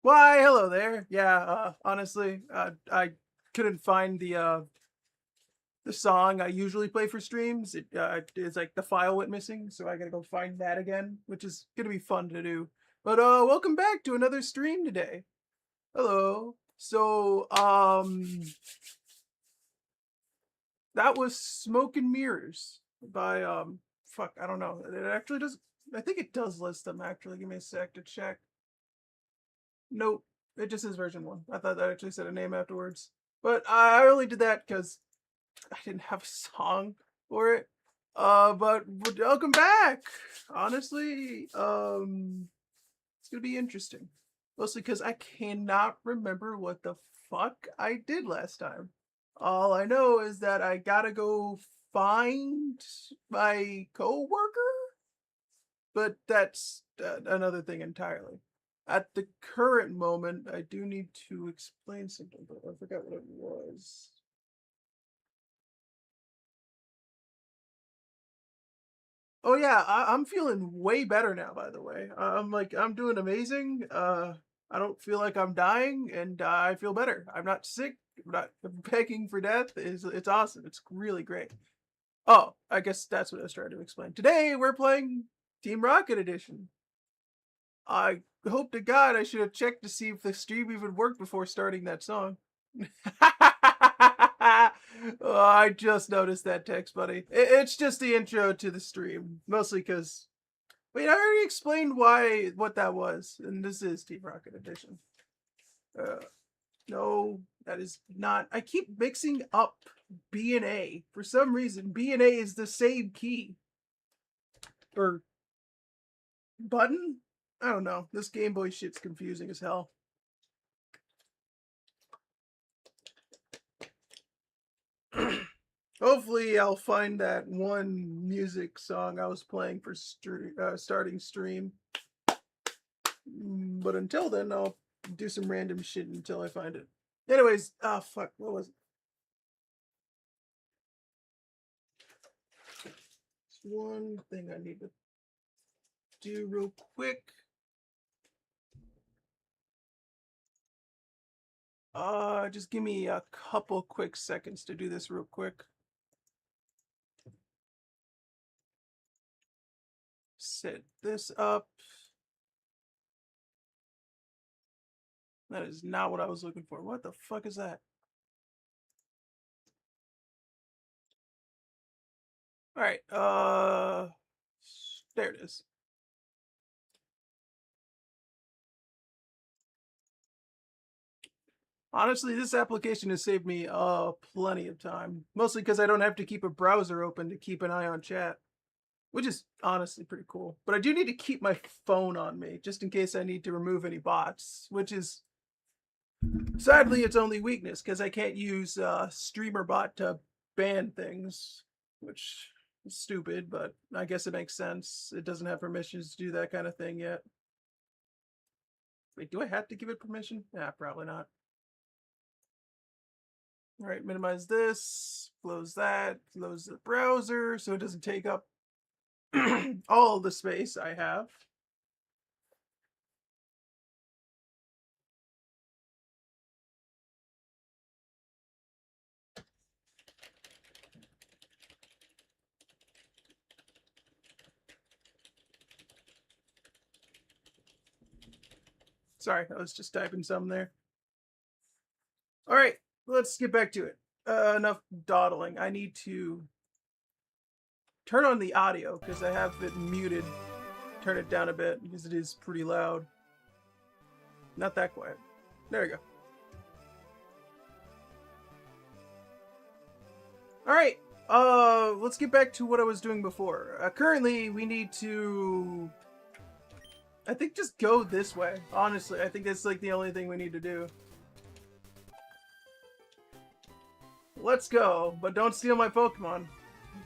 Why, hello there. Yeah, honestly, I couldn't find the song I usually play for streams. It's like the file went missing, so I gotta go find that again, which is gonna be fun to do. But welcome back to another stream today. Hello. So, that was Smoke and Mirrors by fuck, I don't know. It actually does. I think it does list them actually. Give me a sec to check. Nope, it just says version 1. I thought that actually said a name afterwards. But I only did that because I didn't have a song for it. But welcome back. Honestly, it's gonna be interesting. Mostly because I cannot remember what the fuck I did last time. All I know is that I gotta go find my coworker, but that's another thing entirely. At the current moment, I do need to explain something, but I forgot what it was. Oh yeah, I'm feeling way better now. By the way, I'm doing amazing. I don't feel like I'm dying, and I feel better. I'm not sick. I'm not begging for death. It's awesome. It's really great. Oh, I guess that's what I was trying to explain. Today we're playing Team Rocket Edition. I hope to God I should have checked to see if the stream even worked before starting that song. Oh, I just noticed that text, buddy. It's just the intro to the stream, mostly because. Wait, I already explained what that was, and this is Team Rocket Edition. Uh, no, that is not. I keep mixing up B and A for some reason. B and A is the same key or button. I don't know. This Game Boy shit's confusing as hell. Hopefully, I'll find that one music song I was playing for starting stream. But until then, I'll do some random shit until I find it. Anyways, fuck, what was it? It's one thing I need to do real quick. Just give me a couple quick seconds to do this real quick. Set this up. That is not what I was looking for. What the fuck is that? All right. There it is. Honestly, this application has saved me plenty of time. Mostly because I don't have to keep a browser open to keep an eye on chat, which is honestly pretty cool. But I do need to keep my phone on me just in case I need to remove any bots, which is sadly its only weakness because I can't use StreamerBot to ban things, which is stupid, but I guess it makes sense. It doesn't have permissions to do that kind of thing yet. Wait, do I have to give it permission? Nah, probably not. All right, minimize this, close that, close the browser so it doesn't take up all the space I have. Sorry, I was just typing some there. All right, let's get back to it. Enough dawdling. I need to turn on the audio because I have it muted. Turn it down a bit because it is pretty loud. Not that quiet. There we go. All right. Let's get back to what I was doing before. Currently, we need to, I think, just go this way. Honestly, I think that's like the only thing we need to do. Let's go, but don't steal my Pokemon.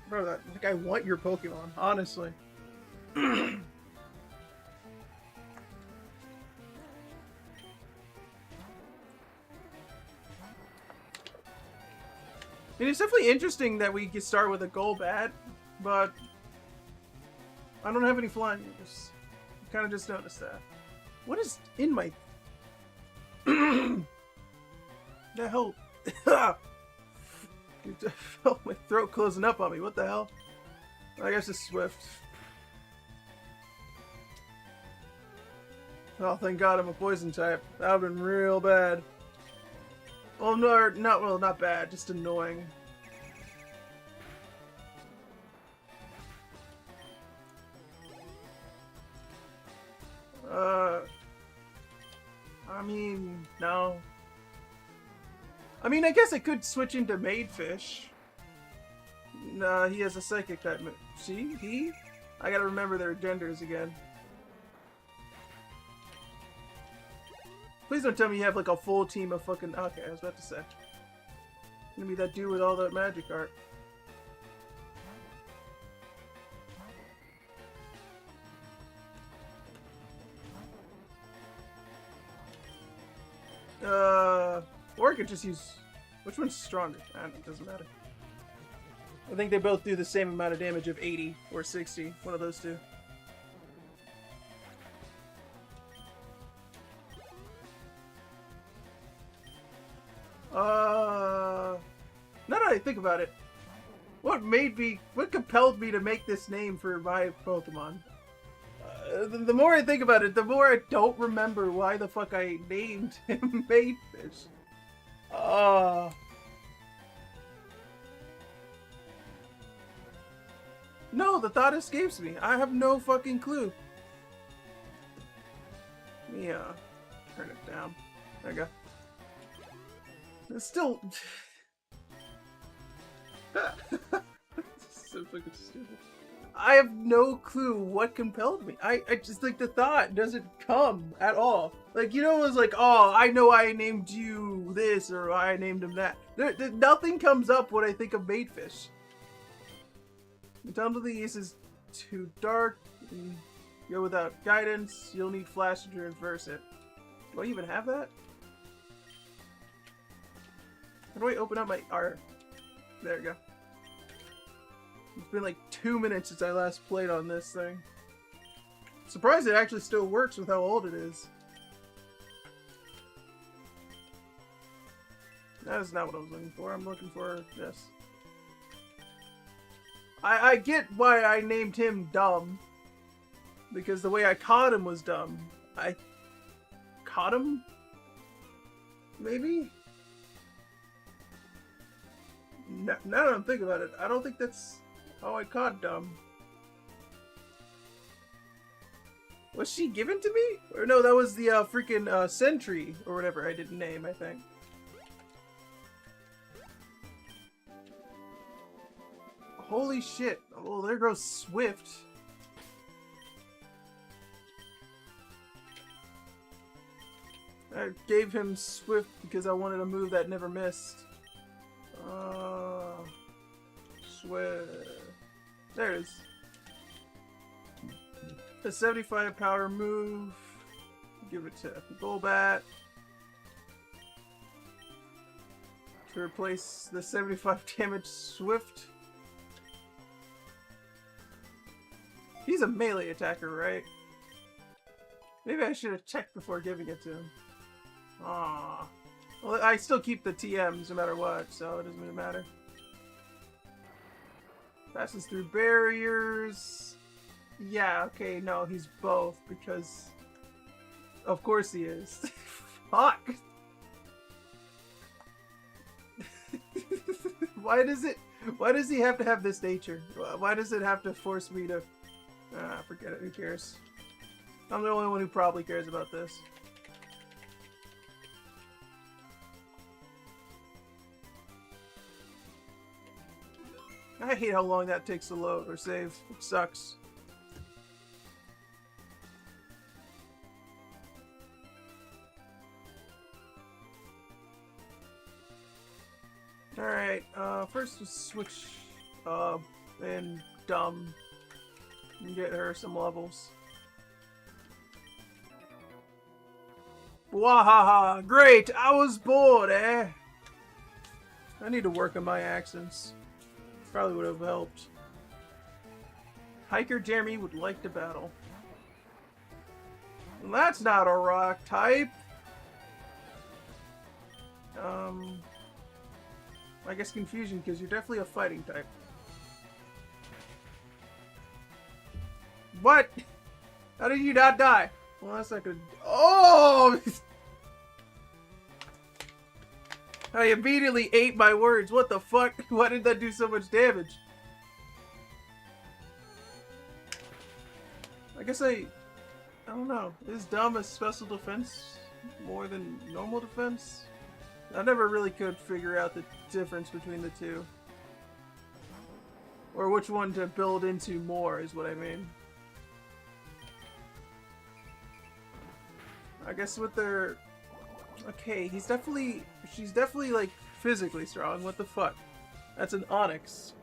Bro, like I want your Pokemon, honestly. It's definitely interesting that we can start with a Golbat, but I don't have any flying moves. I kind of just noticed that. What is in my The hell? Dude, I felt my throat closing up on me. What the hell? I guess it's Swift. Oh, thank God I'm a poison type. That would have been real bad. Well, no, not bad, just annoying. I mean, no. I mean, I guess I could switch into Maidfish. Nah, he has a psychic type. See? He? I gotta remember their genders again. Please don't tell me you have like a full team of fucking... Okay, I was about to say. Gonna be that dude with all that magic art. Or I could just use... Which one's stronger? It doesn't matter. I think they both do the same amount of damage of 80 or 60. One of those two. Now that I think about it, what compelled me to make this name for my Pokemon? The more I think about it, the more I don't remember why the fuck I named him Maidfish. No, the thought escapes me. I have no fucking clue. Let me, turn it down. There you go. It's still... so fucking stupid. I have no clue what compelled me. I just, like, the thought doesn't come at all. Like, you know, it was like, oh, I know I named you this, or I named him that. Nothing comes up when I think of Maidfish. Down to the East is too dark. Go without guidance. You'll need Flash to reverse it. Do I even have that? How do I open up my art? There we go. It's been like 2 minutes since I last played on this thing. Surprised it actually still works with how old it is. That is not what I was looking for. I'm looking for this. I get why I named him Dumb. Because the way I caught him was dumb. I caught him? Maybe? Now that I'm thinking about it, I don't think that's how I caught Dumb. Was she given to me? Or no, that was the freaking Sentry or whatever I didn't name, I think. Holy shit. Oh, there goes Swift. I gave him Swift because I wanted a move that never missed. Swift. There it is. A 75 power move. Give it to Golbat. To replace the 75 damage Swift. He's a melee attacker, right? Maybe I should have checked before giving it to him. Aww. Well, I still keep the TMs no matter what, so it doesn't really matter. Passes through barriers. Yeah, okay, no, he's both, because... Of course he is. Fuck! Why does he have to have this nature? Why does it have to force me to... forget it, who cares? I'm the only one who probably cares about this. I hate how long that takes to load or save. It sucks. Alright, first we'll switch in Dumb and get her some levels. Wahaha! Great! I was bored, eh? I need to work on my accents. Probably would have helped. Hiker Jeremy would like to battle. Well, that's not a rock type. I guess confusion, because you're definitely a fighting type. What? How did you not die? Well, that's not good. Oh! I immediately ate my words. What the fuck? Why did that do so much damage? I guess I don't know. Is dumb as special defense more than normal defense? I never really could figure out the difference between the two. Or which one to build into more is what I mean. I guess with their... Okay, she's definitely like physically strong. What the fuck? That's an Onyx.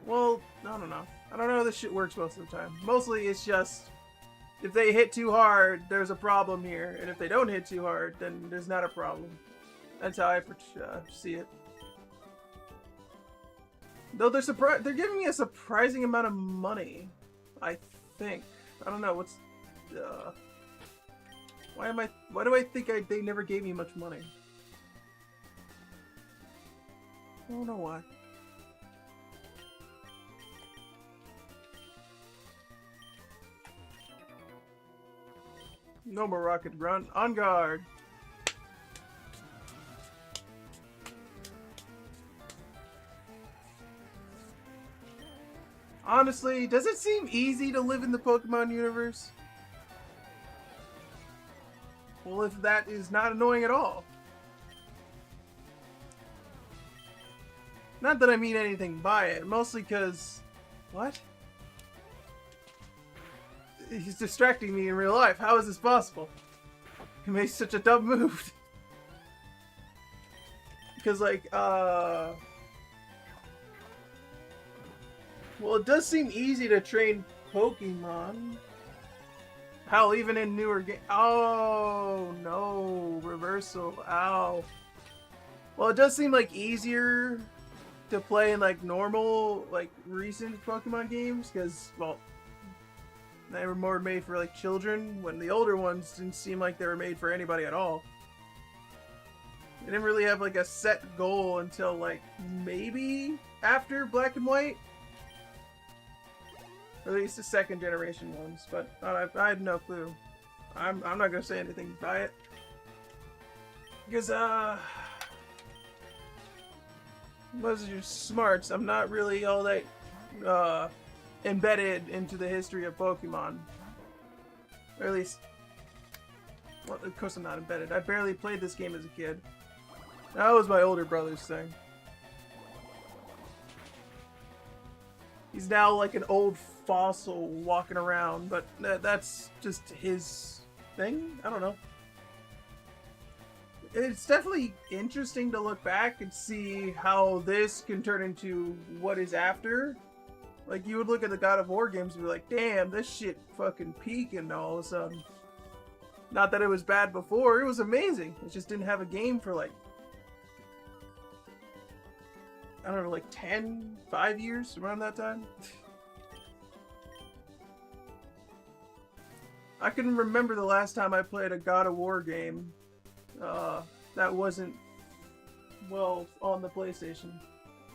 Well, I don't know. I don't know how this shit works most of the time. Mostly it's just... If they hit too hard, there's a problem here. And if they don't hit too hard, then there's not a problem. That's how I see it. Though they're giving me a surprising amount of money. I think. I don't know, what's... Why do I think they never gave me much money? I don't know why. No more rocket grunt. On guard. Honestly, does it seem easy to live in the Pokemon universe? Well, if that is not annoying at all. Not that I mean anything by it, mostly because... What? He's distracting me in real life. How is this possible? He made such a dumb move. Because, like, well, it does seem easy to train Pokemon. Hell, even in newer games. Oh, no. Reversal. Ow. Well, it does seem, like, easier to play in, like, normal, like, recent Pokemon games. Because, well... They were more made for, like, children, when the older ones didn't seem like they were made for anybody at all. They didn't really have, like, a set goal until, like, maybe after Black and White? Or at least the second generation ones, but I had no clue. I'm not gonna say anything by it. Because, most of your smarts, I'm not really all that, embedded into the history of Pokemon. Or at least... Well, of course I'm not embedded. I barely played this game as a kid. That was my older brother's thing. He's now like an old fossil walking around, but that's just his thing? I don't know. It's definitely interesting to look back and see how this can turn into what is after. Like, you would look at the God of War games and be like, damn, this shit fucking peaking all of a sudden. Not that it was bad before, it was amazing. It just didn't have a game for like, I don't know, like 5 years, around that time. I can remember the last time I played a God of War game that wasn't, well, on the PlayStation.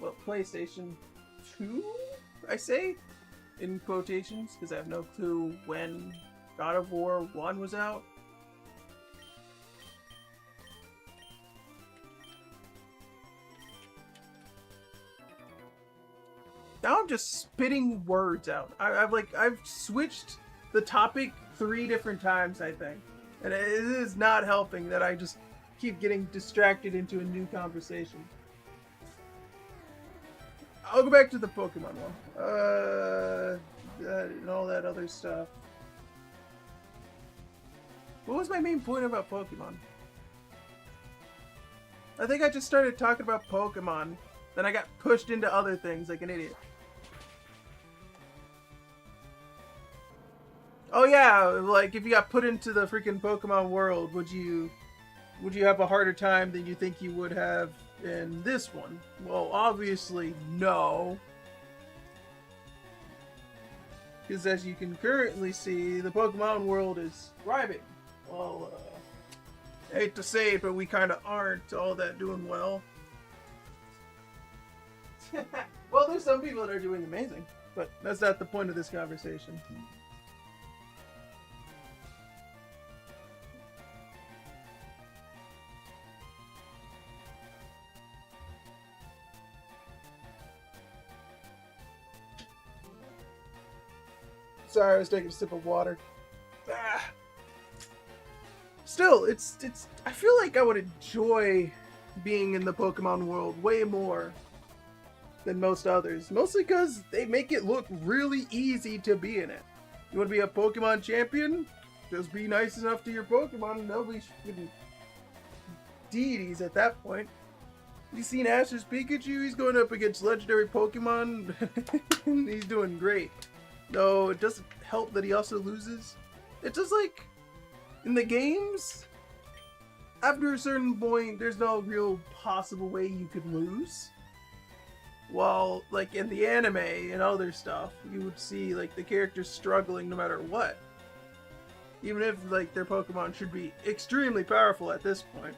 Well, PlayStation 2, I say? In quotations, because I have no clue when God of War 1 was out. Now I'm just spitting words out. I've switched the topic 3 different times, I think. And it is not helping that I just keep getting distracted into a new conversation. I'll go back to the Pokemon one. And all that other stuff. What was my main point about Pokemon? I think I just started talking about Pokemon. Then I got pushed into other things like an idiot. Oh yeah, like if you got put into the freaking Pokemon world, would you have a harder time than you think you would have in this one? Well, obviously no. Because as you can currently see, the Pokemon world is thriving. Well, I hate to say it, but we kind of aren't all that doing well. Well, there's some people that are doing amazing, but that's not the point of this conversation. Sorry, I was taking a sip of water. Ah. Still, it's. I feel like I would enjoy being in the Pokemon world way more than most others. Mostly because they make it look really easy to be in it. You want to be a Pokemon champion? Just be nice enough to your Pokemon and they'll be deities at that point. You seen Ash's Pikachu? He's going up against legendary Pokemon. He's doing great. Though it doesn't help that he also loses. It's just like in the games, after a certain point, there's no real possible way you could lose. While, like, in the anime and other stuff, you would see, like, the characters struggling no matter what. Even if, like, their Pokemon should be extremely powerful at this point.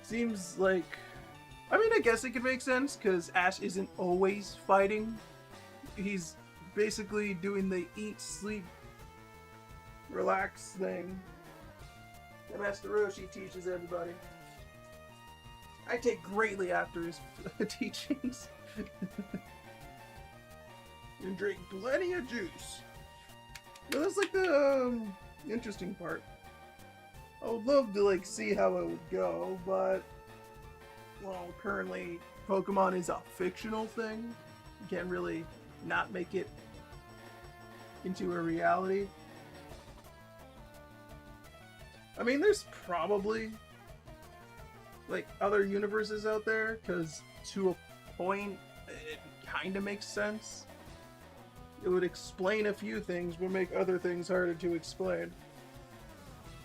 Seems like... I mean, I guess it could make sense, because Ash isn't always fighting. He's basically doing the eat, sleep, relax thing that Master Roshi teaches everybody. I take greatly after his teachings. And drink plenty of juice. But that's like the interesting part. I would love to like see how it would go, but well, currently Pokemon is a fictional thing. You can't really not make it into a reality. I mean, there's probably like other universes out there, because to a point it kind of makes sense. It would explain a few things but make other things harder to explain.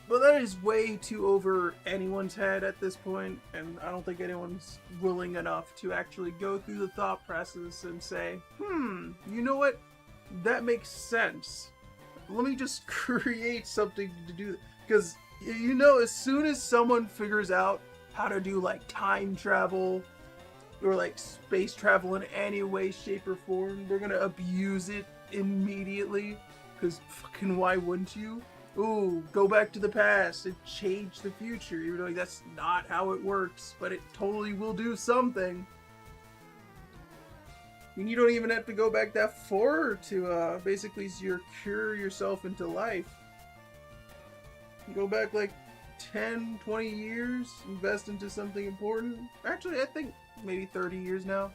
But that is way too over anyone's head at this point, and I don't think anyone's willing enough to actually go through the thought process and say, you know what, that makes sense, let me just create something to do. Because you know, as soon as someone figures out how to do like time travel or like space travel in any way, shape, or form, they're gonna abuse it immediately. Because fucking why wouldn't you? Ooh, go back to the past and change the future. Even though that's not how it works, but it totally will do something. And you don't even have to go back that far to basically cure yourself into life. You go back like 10, 20 years, invest into something important. Actually, I think maybe 30 years now.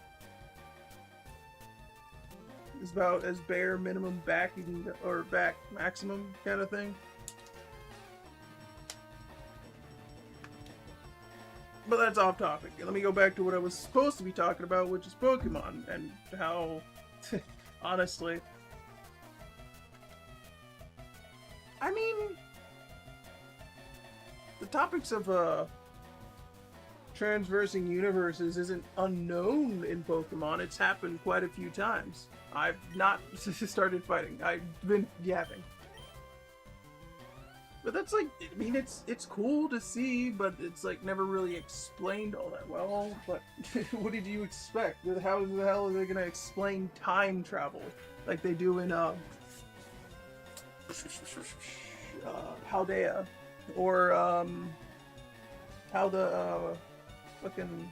It's about as bare minimum back you can, or back maximum kind of thing. But that's off topic. Let me go back to what I was supposed to be talking about, which is Pokemon, and how, honestly, I mean, the topics of transversing universes isn't unknown in Pokemon. It's happened quite a few times. I've not started fighting. I've been yapping. But that's like, I mean, it's cool to see, but it's like never really explained all that well. But what did you expect? How the hell are they gonna explain time travel like they do in Paldea, or how the fucking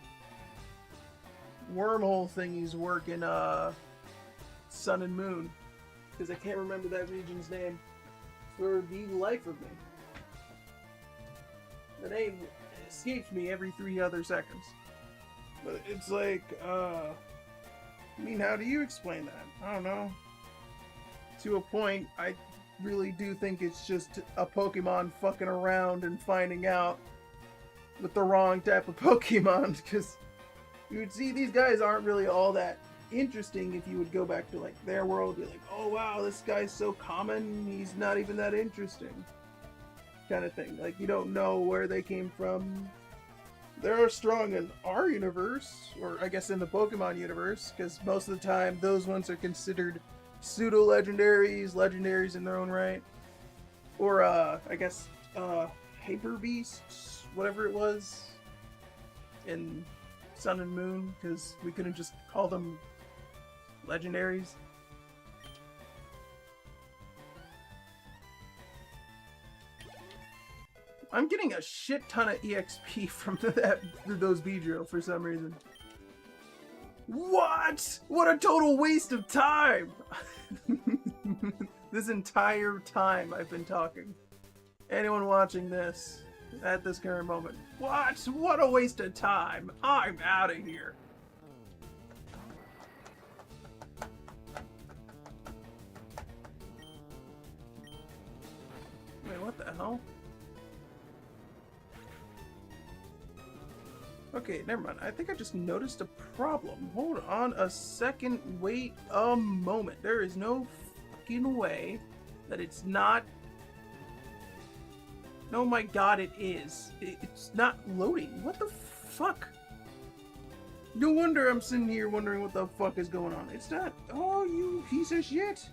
wormhole thingies work in Sun and Moon? Because I can't remember that region's name for the life of me. The name escapes me every 3 other seconds. But it's like, I mean, how do you explain that? I don't know. To a point, I really do think it's just a Pokemon fucking around and finding out with the wrong type of Pokemon, because you would see these guys aren't really all that interesting if you would go back to like their world. You're like, oh wow, this guy's so common, he's not even that interesting, kind of thing. Like, you don't know where they came from. They're strong in our universe, or I guess in the Pokemon universe, because most of the time those ones are considered pseudo legendaries in their own right, or I guess Hyper Beast, whatever it was, in Sun and Moon, because we couldn't just call them legendaries. I'm getting a shit ton of EXP from those Beedrill for some reason. What? What a total waste of time! This entire time I've been talking. Anyone watching this at this current moment, what? What a waste of time! I'm out of here. Wait, what the hell? Okay, never mind. I think I just noticed a problem. Hold on a second. Wait a moment. There is no fucking way that it's not... Oh my god, it is. It's not loading. What the fuck? No wonder I'm sitting here wondering what the fuck is going on. It's not... Oh, you piece of shit.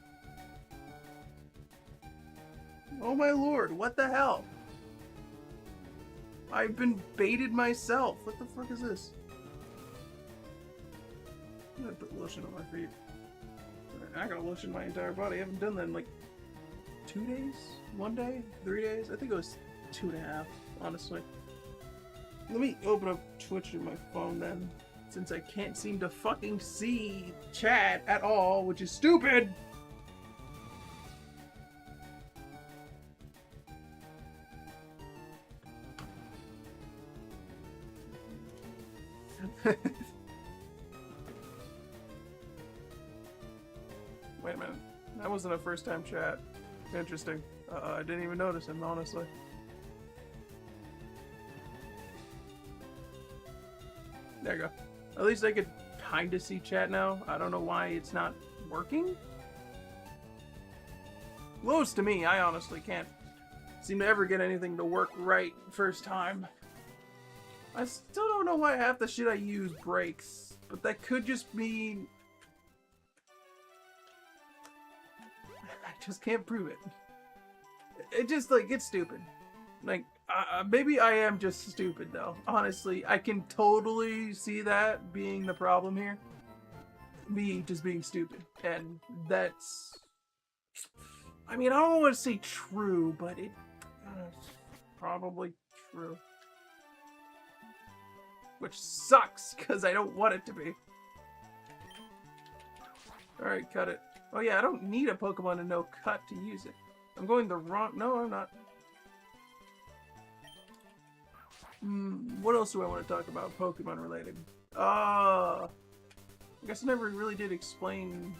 Oh my lord, what the hell? I've been baited myself. What the fuck is this? I'm gonna put lotion on my feet. I gotta lotion my entire body. I haven't done that in like 2 days? 1 day? 3 days? I think it was 2.5, honestly. Let me open up Twitch on my phone then, since I can't seem to fucking see chat at all, which is stupid! Wait a minute. That wasn't a first time chat. Interesting. I didn't even notice him, honestly. There you go. At least I could kinda see chat now. I don't know why it's not working. Close to me, I honestly can't seem to ever get anything to work right first time. I still don't know why half the shit I use breaks, but that could just mean I just can't prove it. It just, like, it's stupid. Like, maybe I am just stupid, though. Honestly, I can totally see that being the problem here. Me just being stupid. And that's... I mean, I don't want to say true, but it's probably true. Which sucks, because I don't want it to be. Alright, cut it. Oh yeah, I don't need a Pokemon to know cut to use it. I'm going the wrong... No, I'm not. What else do I want to talk about Pokemon related? I guess I never really did explain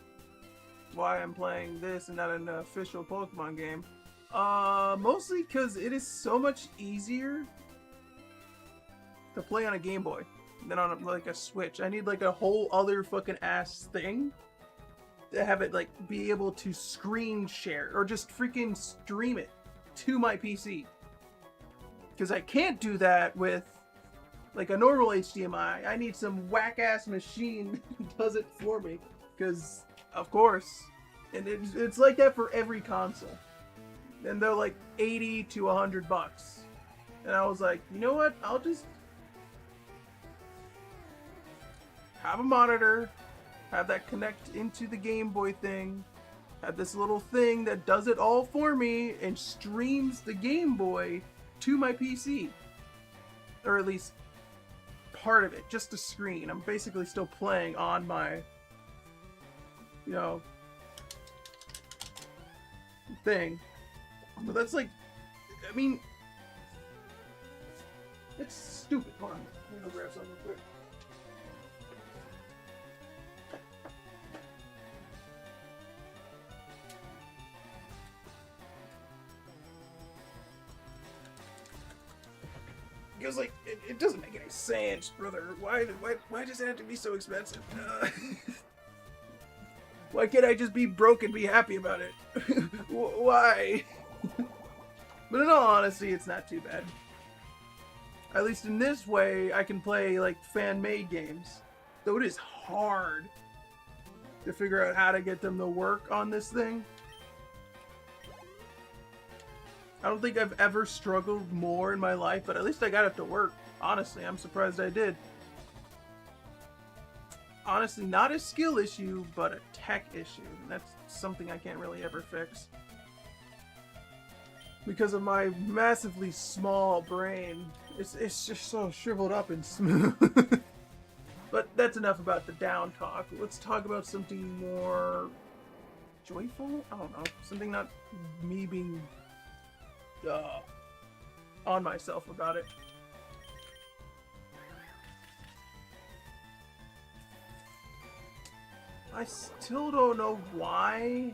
why I'm playing this and not an official Pokemon game. Mostly because it is so much easier to play on a Game Boy than on like a Switch. I need like a whole other fucking ass thing to have it like be able to screen share or just freaking stream it to my PC. Because I can't do that with like a normal HDMI. I need some whack ass machine that does it for me. Because of course, and it's like that for every console. And they're like 80 to $100 bucks. And I was like, you know what? I'll just have a monitor, have that connect into the Game Boy thing, have this little thing that does it all for me and streams the Game Boy to my PC. Or at least part of it, just a screen. I'm basically still playing on my, you know, thing. But that's like, I mean, it's stupid. Hold on, I'm gonna grab something real quick. Because like it doesn't make any sense, brother. Why does it have to be so expensive? Why can't I just be broke and be happy about it? Why? But in all honesty, it's not too bad. At least in this way, I can play like fan-made games. Though it is hard to figure out how to get them to work on this thing. I don't think I've ever struggled more in my life, but at least I got it to work. Honestly, I'm surprised I did. Honestly, not a skill issue, but a tech issue. And that's something I can't really ever fix. Because of my massively small brain, it's just so shriveled up and smooth. But that's enough about the down talk. Let's talk about something more joyful? I don't know. Something not me being on myself about it. I still don't know why.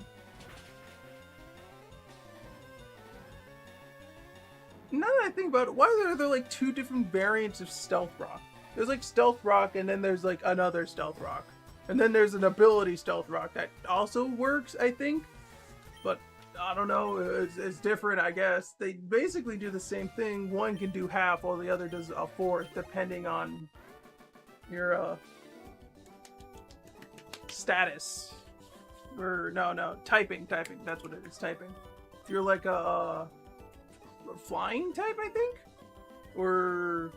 Now that I think about it, why are there like two different variants of Stealth Rock? There's like Stealth Rock, and then there's like another Stealth Rock. And then there's an ability Stealth Rock that also works, I think. But I don't know, it's different, I guess. They basically do the same thing. One can do half, while the other does a fourth, depending on your status. Or no, typing. That's what it is, typing. If you're like a flying type, I think, or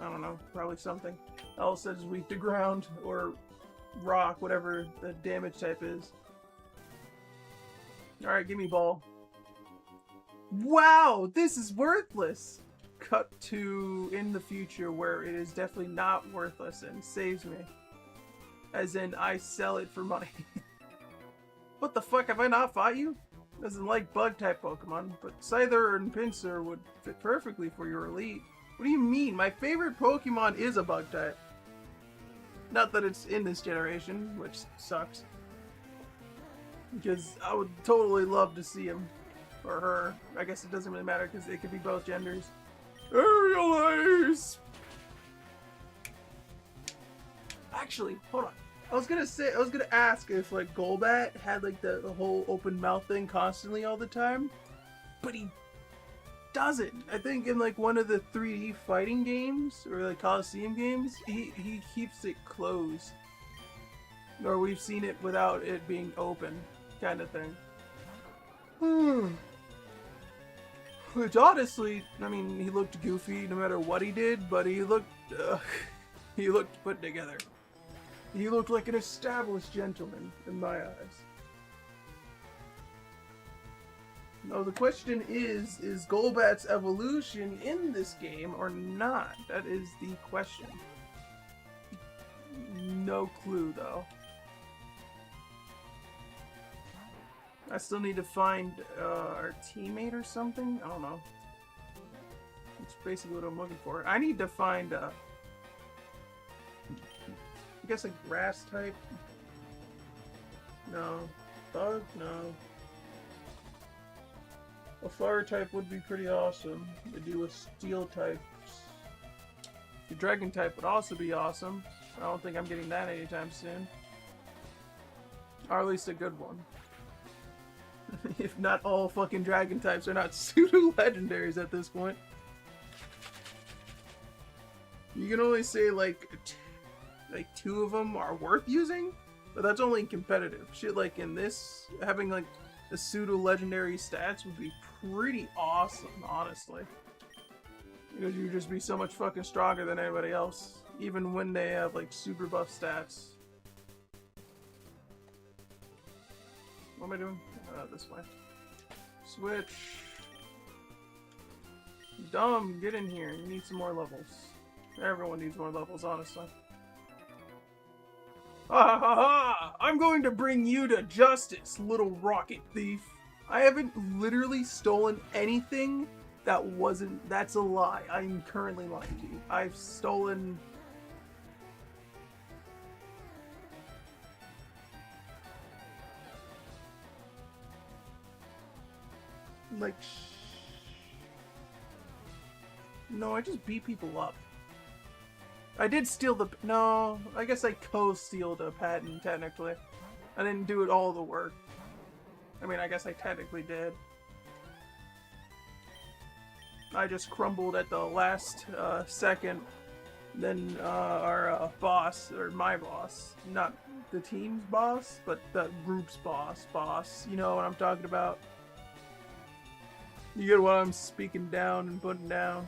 I don't know, probably something else that's weak to ground or rock, whatever the damage type is. All right, give me ball. Wow, this is worthless. Cut to in the future where it is definitely not worthless and saves me. As in, I sell it for money. What the fuck, have I not fought you? Doesn't like bug-type Pokemon, but Scyther and Pinsir would fit perfectly for your elite. What do you mean? My favorite Pokemon is a bug-type. Not that it's in this generation, which sucks. Because I would totally love to see him. Or her. I guess it doesn't really matter because it could be both genders. Aerial Ace! Actually, hold on. I was gonna ask if like Golbat had like the whole open mouth thing constantly all the time, but he doesn't. I think in like one of the 3D fighting games or like Coliseum games, he keeps it closed, or we've seen it without it being open, kind of thing. Which honestly, I mean, he looked goofy no matter what he did, but he looked put together. He looked like an established gentleman in my eyes. Now the question is Golbat's evolution in this game or not? That is the question. No clue though. I still need to find our teammate or something? I don't know. That's basically what I'm looking for. I need to find I guess a grass type? No. Bug? No. A fire type would be pretty awesome to do with steel types. The dragon type would also be awesome. I don't think I'm getting that anytime soon. Or at least a good one. If not all fucking dragon types are not pseudo-legendaries at this point. You can only say like 2 of them are worth using, but that's only in competitive. Shit like in this, having like the pseudo-legendary stats would be pretty awesome, honestly. Because you'd just be so much fucking stronger than anybody else, even when they have like super buff stats. What am I doing? This way. Switch. Dumb, get in here. You need some more levels. Everyone needs more levels, honestly. Ha ha ha! I'm going to bring you to justice, little rocket thief. I haven't literally stolen anything that wasn't. That's a lie. I'm currently lying to you. I've stolen. Like. No, I just beat people up. I did steal the... No, I guess I co-stealed a patent, technically. I didn't do it all the work. I mean, I guess I technically did. I just crumbled at the last second. Then our boss, or my boss, not the team's boss, but the group's boss, you know what I'm talking about. You get what I'm speaking down and putting down.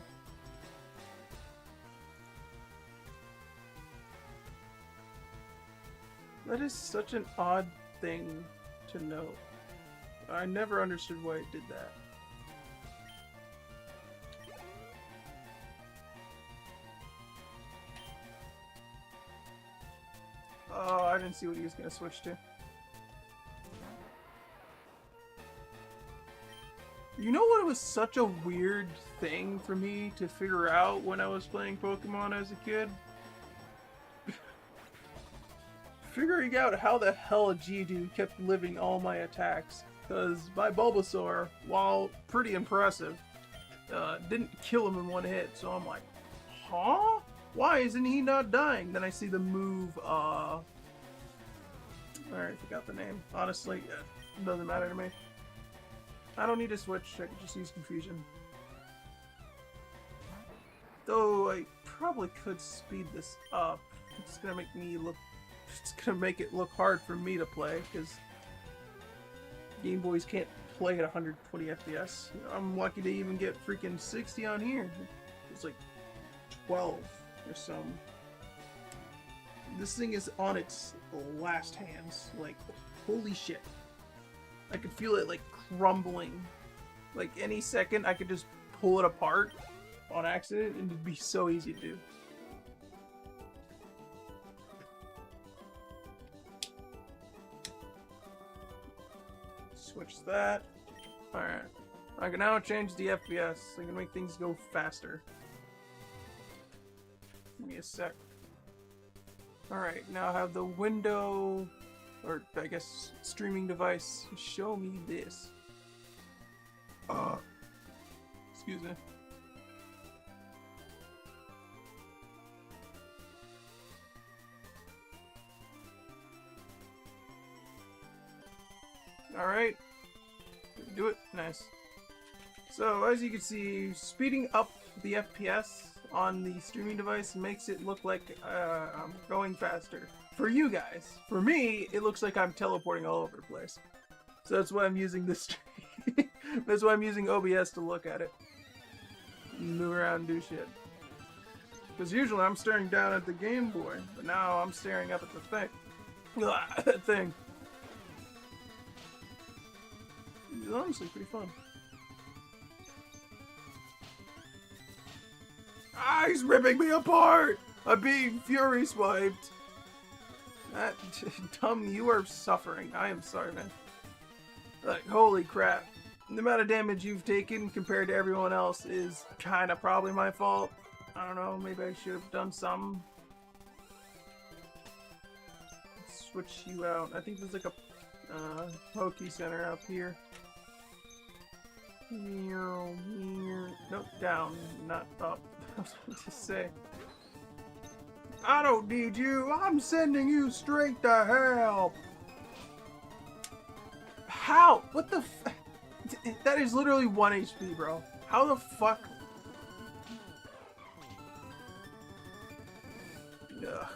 That is such an odd thing to note. I never understood why it did that. Oh, I didn't see what he was going to switch to. You know what was such a weird thing for me to figure out when I was playing Pokemon as a kid? Figuring out how the hell a Geodude kept living all my attacks. Because my Bulbasaur, while pretty impressive, didn't kill him in one hit. So I'm like, huh? Why isn't he not dying? Then I see the move, alright, I forgot the name. Honestly, it doesn't matter to me. I don't need to switch, I can just use Confusion. Though I probably could speed this up. It's gonna make it look hard for me to play, because Game Boys can't play at 120 FPS. I'm lucky to even get freaking 60 on here. It's like 12 or some. This thing is on its last hands. Like, holy shit. I could feel it like crumbling. Like any second I could just pull it apart on accident and it'd be so easy to do. Switch that. Alright. I can now change the FPS. I can make things go faster. Give me a sec. Alright, now I have the window, or I guess streaming device, show me this. Excuse me. Alright. Do it. Nice. So, as you can see, speeding up the FPS on the streaming device makes it look like I'm going faster. For you guys. For me, it looks like I'm teleporting all over the place. So that's why I'm using this. That's why I'm using OBS to look at it. Move around and do shit. Because usually I'm staring down at the Game Boy, but now I'm staring up at the thing. That thing. It's honestly pretty fun. Ah, he's ripping me apart! I'm being fury swiped. That Tom, you are suffering. I am sorry, man. Like, holy crap. The amount of damage you've taken compared to everyone else is kind of probably my fault. I don't know, maybe I should have done something. Switch you out. I think there's like a Poke Center up here. Nope, down, not up. I was about to say. I don't need you. I'm sending you straight to hell. How? What the f... That is literally 1 HP, bro. How the fuck? Ugh.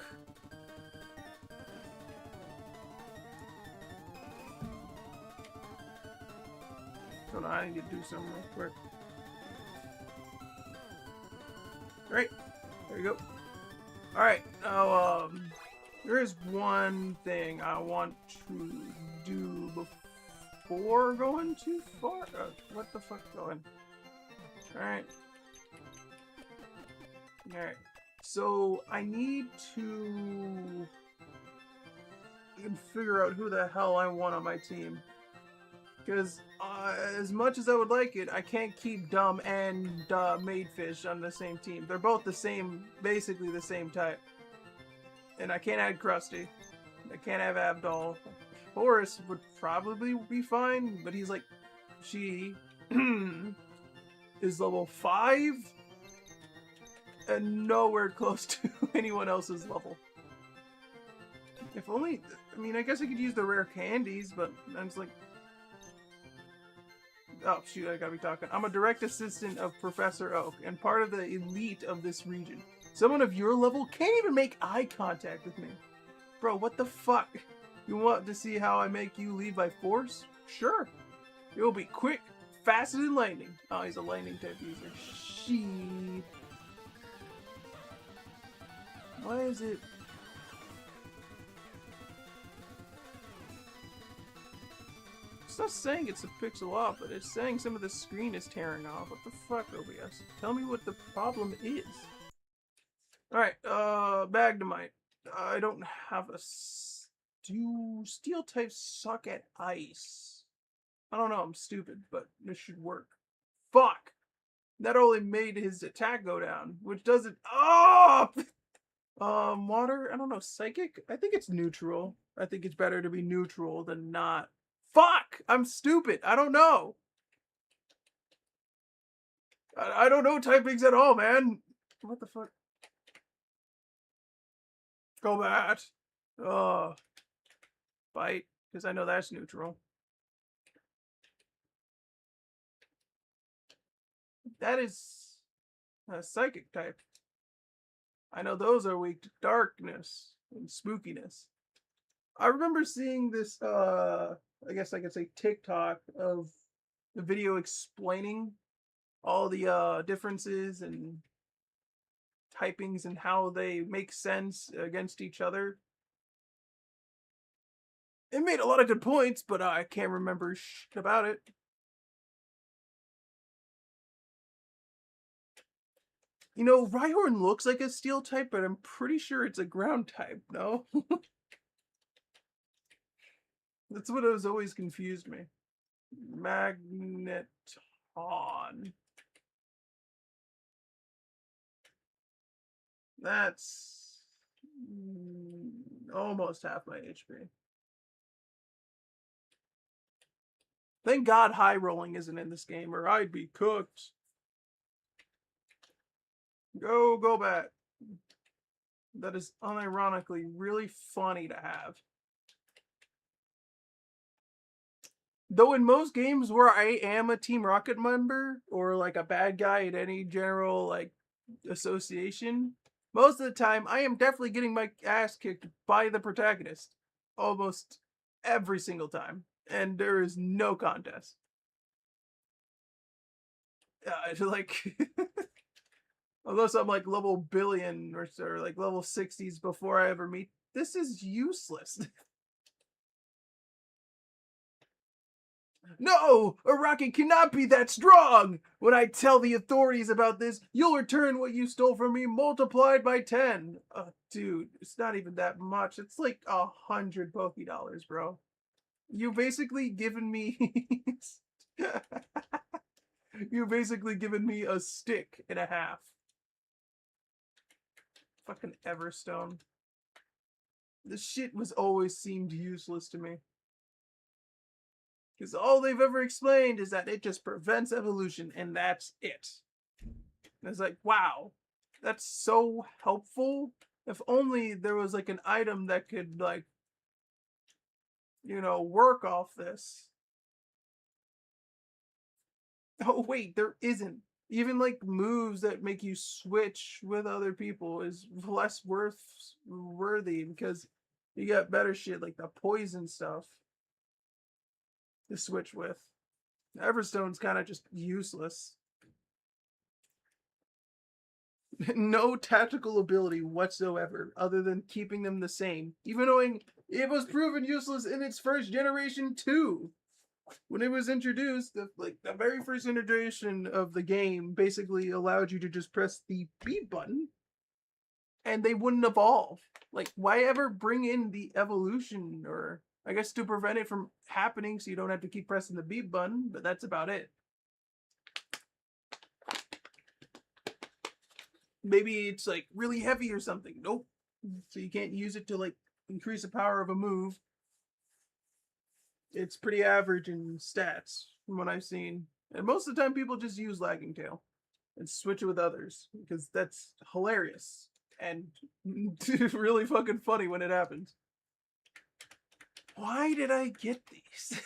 Hold on, I need to do something real quick. Alright, there you go. Alright, now, there is one thing I want to do before going too far. What the fuck going? Alright. Alright. So, I need to figure out who the hell I want on my team. Because, as much as I would like it, I can't keep Dumb and Madefish on the same team. They're both the same, basically the same type. And I can't add Krusty. I can't have Abdol. Horus would probably be fine, but he's like, she is level 5 and nowhere close to anyone else's level. If only, I mean, I guess I could use the rare candies, but I'm just like, oh shoot, I gotta be talking. I'm a direct assistant of Professor Oak and part of the elite of this region. Someone of your level can't even make eye contact with me. Bro, what the fuck? You want to see how I make you leave by force? Sure. It will be quick, faster than lightning. Oh, he's a lightning type user. She. Why is it? It's not saying it's a pixel off, but it's saying some of the screen is tearing off. What the fuck, OBS? Tell me what the problem is. Alright, Magnemite. I don't have a... Do steel types suck at ice? I don't know, I'm stupid, but this should work. Fuck! That only made his attack go down, which doesn't... Oh! Water? I don't know, psychic? I think it's neutral. I think it's better to be neutral than not. Fuck! I'm stupid. I don't know. I don't know typings at all, man. What the fuck? Go back. Bite, because I know that's neutral. That is a psychic type. I know those are weak to darkness and spookiness. I remember seeing this, I guess I could say TikTok of the video explaining all the differences and typings and how they make sense against each other. It made a lot of good points, but I can't remember shit about it. You know, Rhyhorn looks like a steel type, but I'm pretty sure it's a ground type, no? That's what has always confused me. Magneton. That's almost half my HP. Thank God high rolling isn't in this game, or I'd be cooked. Go back. That is unironically really funny to have. Though in most games where I am a Team Rocket member, or like a bad guy at any general like association, most of the time I am definitely getting my ass kicked by the protagonist. Almost every single time. And there is no contest. Like... Unless I'm like level billion or like level 60s before I ever meet. This is useless. No! A rocket cannot be that strong! When I tell the authorities about this, you'll return what you stole from me multiplied by 10. Dude, it's not even that much. It's like 100 Poké-Dollars, bro. You basically given me... You basically given me a stick and a half. Fucking Everstone. This shit was always seemed useless to me. Because all they've ever explained is that it just prevents evolution, and that's it. And it's like, wow, that's so helpful. If only there was like an item that could like, you know, work off this. Oh wait, there isn't. Even like moves that make you switch with other people is less worthy because you got better shit like the poison stuff to switch with. Everstone's kind of just useless. No tactical ability whatsoever other than keeping them the same. Even though it was proven useless in its first generation too. When it was introduced, the very first introduction of the game basically allowed you to just press the B button and they wouldn't evolve. Like, why ever bring in the evolution, or I guess to prevent it from happening so you don't have to keep pressing the B button, but that's about it. Maybe it's like really heavy or something. Nope. So you can't use it to like increase the power of a move. It's pretty average in stats from what I've seen. And most of the time people just use Lagging Tail and switch it with others because that's hilarious and really fucking funny when it happens. Why did I get these?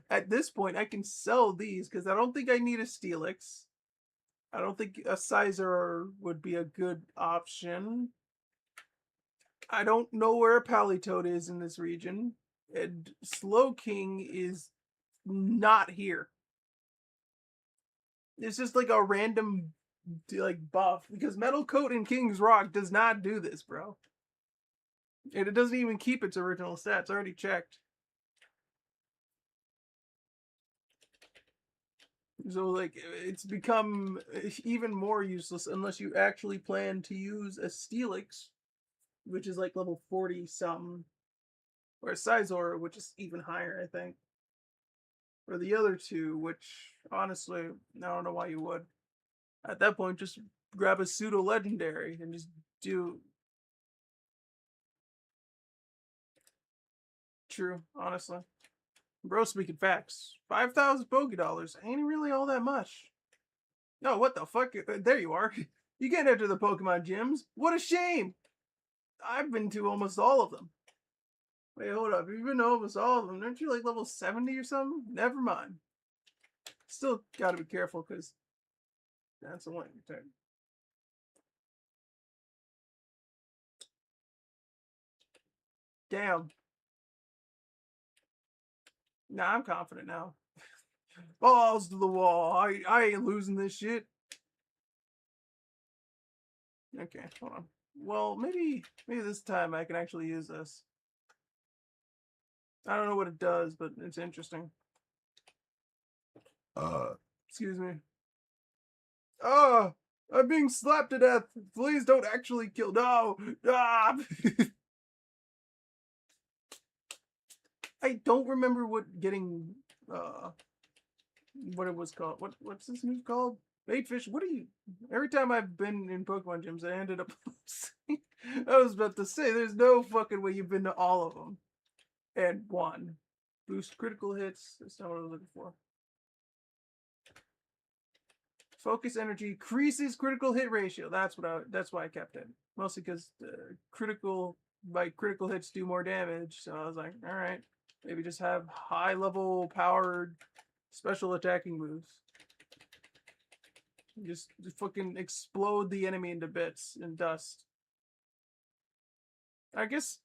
At this point, I can sell these because I don't think I need a Steelix. I don't think a Scizor would be a good option. I don't know where a Palitoad is in this region. And Slowking is not here. It's just like a random like buff because Metal Coat in King's Rock does not do this, bro. And it doesn't even keep its original stats. I already checked. So like it's become even more useless unless you actually plan to use a Steelix, which is like level 40 something, or a Sizor, which is even higher, I think. Or the other two, which honestly, I don't know why you would. At that point, just grab a pseudo legendary and just do. True, honestly. Bro, speaking facts. 5,000 Poké ain't really all that much. No, what the fuck? There you are. You can't enter the Pokemon gyms. What a shame. I've been to almost all of them. Wait, hold up. You've been to almost all of them. Aren't you like level 70 or something? Never mind. Still gotta be careful because that's a one turn. Damn. Nah, I'm confident now. Balls to the wall. I ain't losing this shit. Okay, hold on. Well, maybe this time I can actually use this. I don't know what it does, but it's interesting. Excuse me. Oh, I'm being slapped to death. Please don't actually kill. No. Ah. I don't remember what getting what it was called. What's this move called? Baitfish. What are you? Every time I've been in Pokemon gyms, I ended up. I was about to say, there's no fucking way you've been to all of them and won. Boost critical hits. That's not what I was looking for. Focus energy increases critical hit ratio. That's why I kept it. Mostly because critical hits do more damage. So I was like, all right, maybe just have high level powered special attacking moves. Just fucking explode the enemy into bits and dust. I guess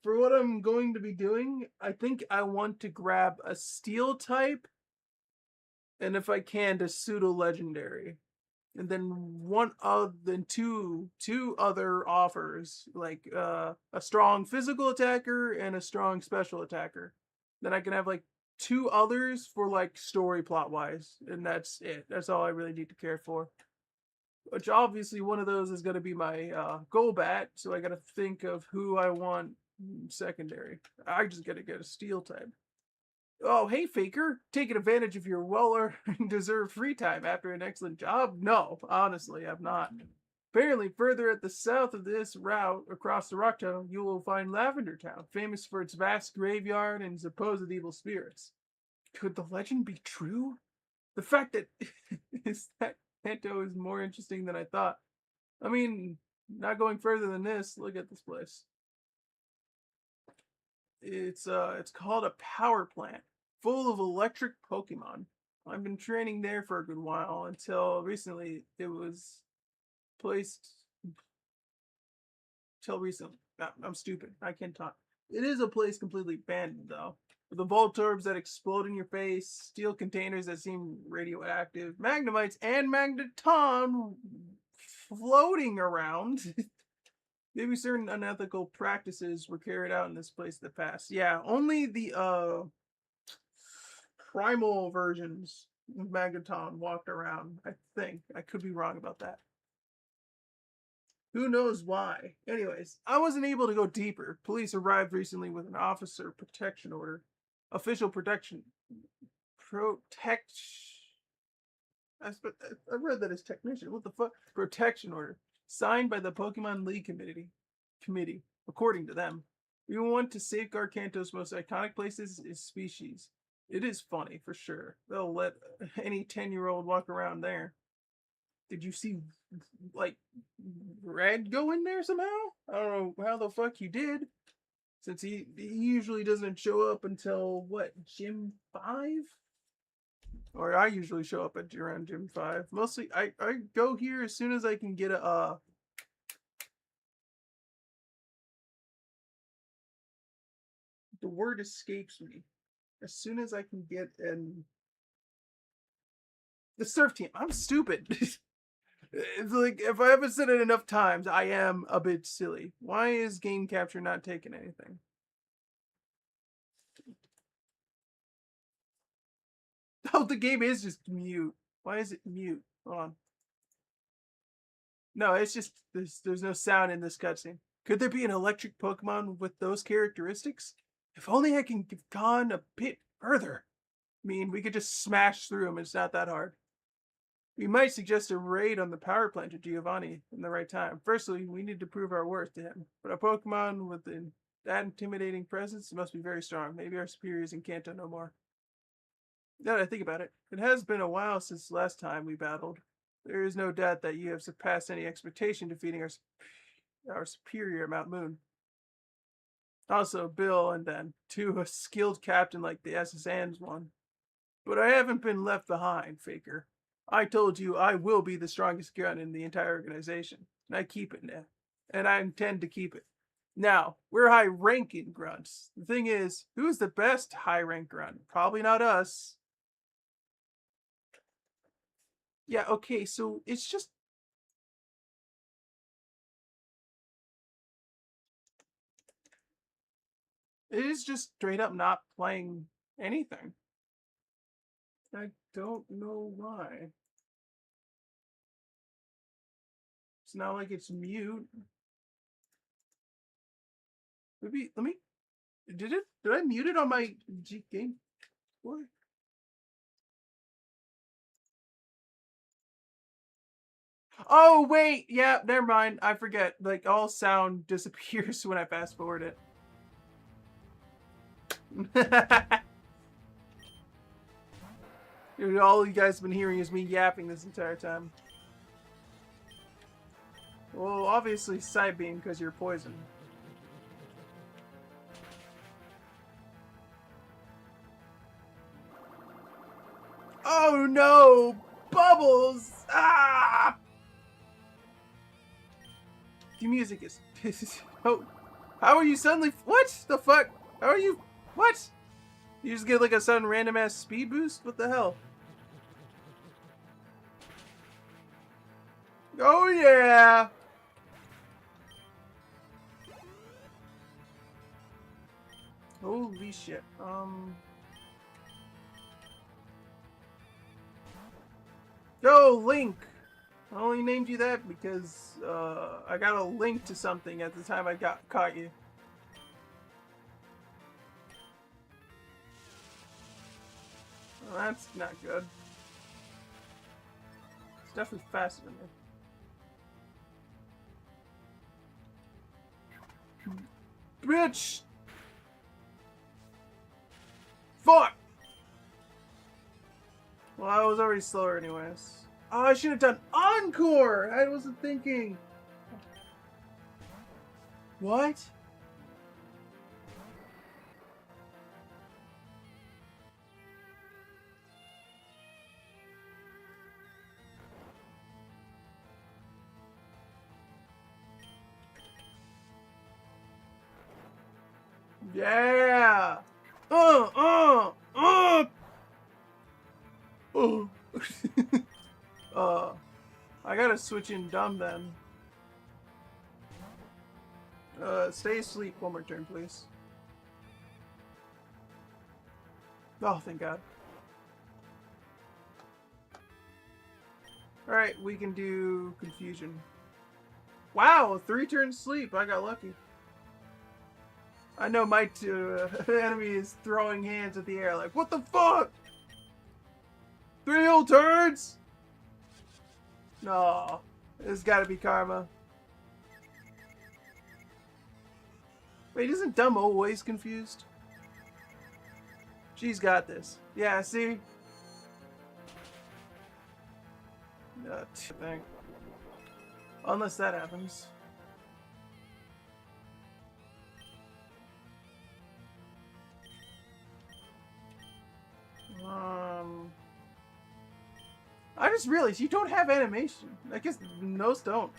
for what I'm going to be doing, I think I want to grab a steel type, and if I can, a pseudo legendary, and then two other offers like a strong physical attacker and a strong special attacker. Then I can have like two others for like story plot wise, and that's it. That's all I really need to care for. Which obviously one of those is going to be my Golbat, so I got to think of who I want secondary. I just got to get a steel type. Oh, hey, Faker. Taking advantage of your well-earned deserved free time after an excellent job? No, honestly, I'm not. Apparently, further at the south of this route across the Rock Tunnel, you will find Lavender Town, famous for its vast graveyard and supposed evil spirits. Could the legend be true? The fact that is that Kanto is more interesting than I thought. I mean, not going further than this, look at this place. It's called a power plant full of electric Pokemon. I've been training there for a good while until recently it was placed till recently. I'm stupid. I can't talk. It is a place completely abandoned though. With the Voltorbs that explode in your face, steel containers that seem radioactive, Magnemites and Magneton floating around. Maybe certain unethical practices were carried out in this place in the past. Yeah, only the primal versions of Magneton walked around. I think. I could be wrong about that. Who knows why? Anyways, I wasn't able to go deeper. Police arrived recently with an officer protection order. Official protection. Protect. I read that as technician. What the fuck? Protection order. Signed by the Pokemon League Committee, according to them. We want to safeguard Kanto's most iconic places is species. It is funny, for sure. They'll let any 10-year-old walk around there. Did you see, like, Red go in there somehow? I don't know how the fuck he did. Since he usually doesn't show up until, what, Gym 5? Or I usually show up at around Gym 5. Mostly, I go here as soon as I can get the word escapes me. As soon as I can get an The surf team. I'm stupid. It's like, if I haven't said it enough times, I am a bit silly. Why is game capture not taking anything? Oh, the game is just mute. Why is it mute? Hold on. No, it's just, there's no sound in this cutscene. Could there be an electric Pokemon with those characteristics? If only I can have gone a bit further. I mean, we could just smash through them. It's not that hard. We might suggest a raid on the power plant to Giovanni in the right time. Firstly, we need to prove our worth to him. But a Pokemon with that intimidating presence must be very strong. Maybe our superiors in Kanto know more. Now that I think about it, it has been a while since the last time we battled. There is no doubt that you have surpassed any expectation defeating our superior at Mount Moon. Also, Bill, and then, to a skilled captain like the SSN's one. But I haven't been left behind, Faker. I told you I will be the strongest gun in the entire organization, and I keep it now. And I intend to keep it. Now, we're high-ranking grunts. The thing is, who's the best high-rank grunt? Probably not us. Yeah, okay, so it's just... It is just straight up not playing anything. I don't know why. It's not like it's mute. Maybe, let me... Did I mute it on my G game? What? Oh, wait! Yeah, never mind. I forget. Like, all sound disappears when I fast forward it. Dude, all you guys have been hearing is me yapping this entire time. Well, obviously Psybeam, because you're poisoned. Oh no! Bubbles! Ah! The music is... Oh, how are you suddenly... What the fuck? How are you... What? You just get like a sudden random ass speed boost? What the hell? Oh yeah! Holy shit. Yo, Link! I only named you that because I got a link to something at the time I caught you. Well, that's not good. It's definitely faster than me. Bitch! Fuck! Well, I was already slower anyways. Oh, I should have done Encore! I wasn't thinking. What? Yeah! Oh! I gotta switch in dumb then. Stay asleep one more turn, please. Oh, thank God. Alright, we can do Confusion. Wow, 3 turns sleep. I got lucky. I know my enemy is throwing hands at the air like, what the fuck? 3 whole turns? No, it's gotta be Karma. Wait, isn't Dumb always confused? She's got this. Yeah, see? Thing. Unless that happens. I just realized you don't have animation. I guess most don't.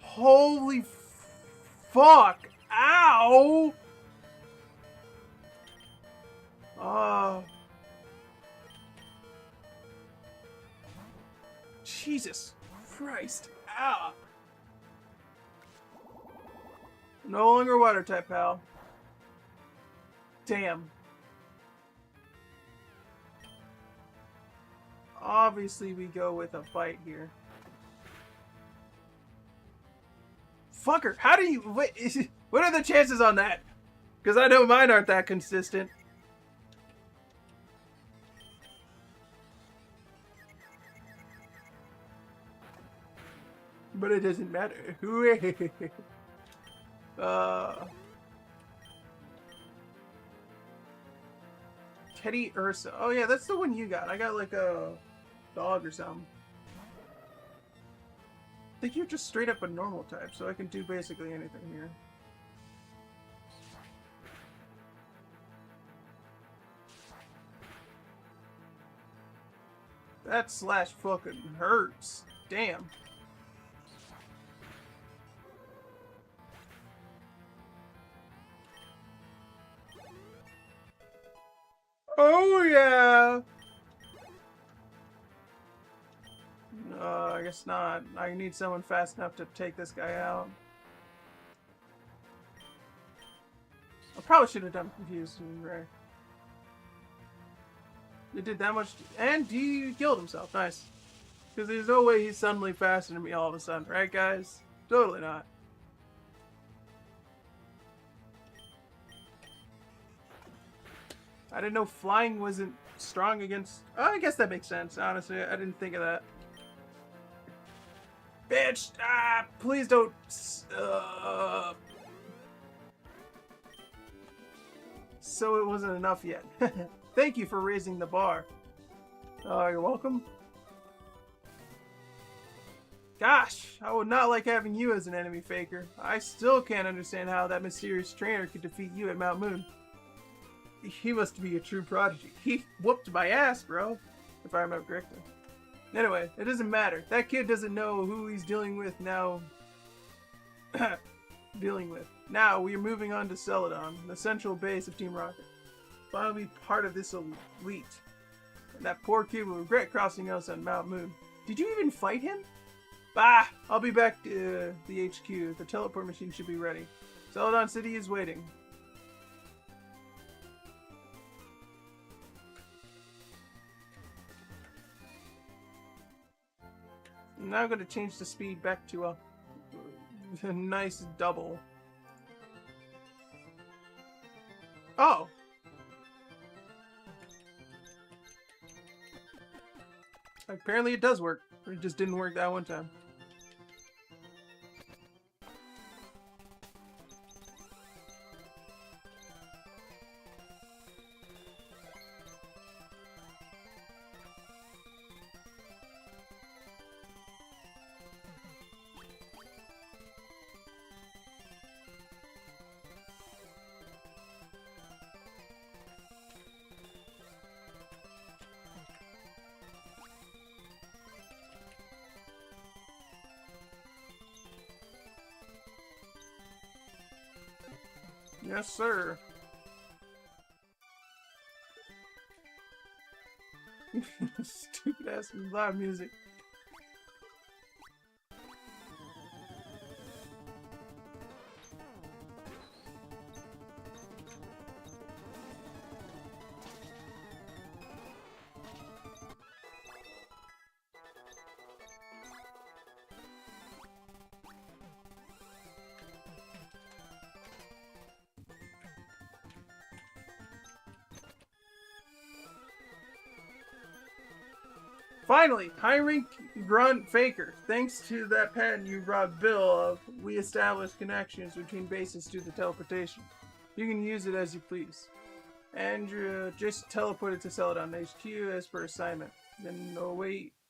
Holy fuck! Ow! Oh. Jesus Christ. Ah. No longer water type, pal. Damn. Obviously, we go with a fight here. Fucker, how do you... Wait, what are the chances on that? Because I know mine aren't that consistent. But it doesn't matter. Teddy Ursa. Oh yeah, that's the one you got. I got like a dog or something. I think you're just straight up a normal type, so I can do basically anything here. That slash fucking hurts. Damn. Oh yeah. I guess not. I need someone fast enough to take this guy out. I probably should have done confused and Ray. It did that much, and he killed himself. Nice. Because there's no way he's suddenly faster than me all of a sudden, right, guys? Totally not. I didn't know flying wasn't strong against... Oh, I guess that makes sense, honestly. I didn't think of that. Bitch! Ah! Please don't... So it wasn't enough yet. Thank you for raising the bar. Oh, you're welcome. Gosh, I would not like having you as an enemy, Faker. I still can't understand how that mysterious trainer could defeat you at Mount Moon. He must be a true prodigy. He whooped my ass, bro. If I remember correctly. Anyway, it doesn't matter. That kid doesn't know who he's dealing with now. Now, we are moving on to Celadon, the central base of Team Rocket. Finally part of this elite. And that poor kid will regret crossing us on Mount Moon. Did you even fight him? Bah! I'll be back to the HQ. The teleport machine should be ready. Celadon City is waiting. I'm now going to change the speed back to a nice double. Oh! Apparently it does work. It just didn't work that one time. Yes, sir. Stupid ass loud music. Finally, high-rank grunt Faker. Thanks to that patent you robbed Bill of, we established connections between bases through the teleportation. You can use it as you please. Andrea just teleported to Celadon HQ as per assignment. Then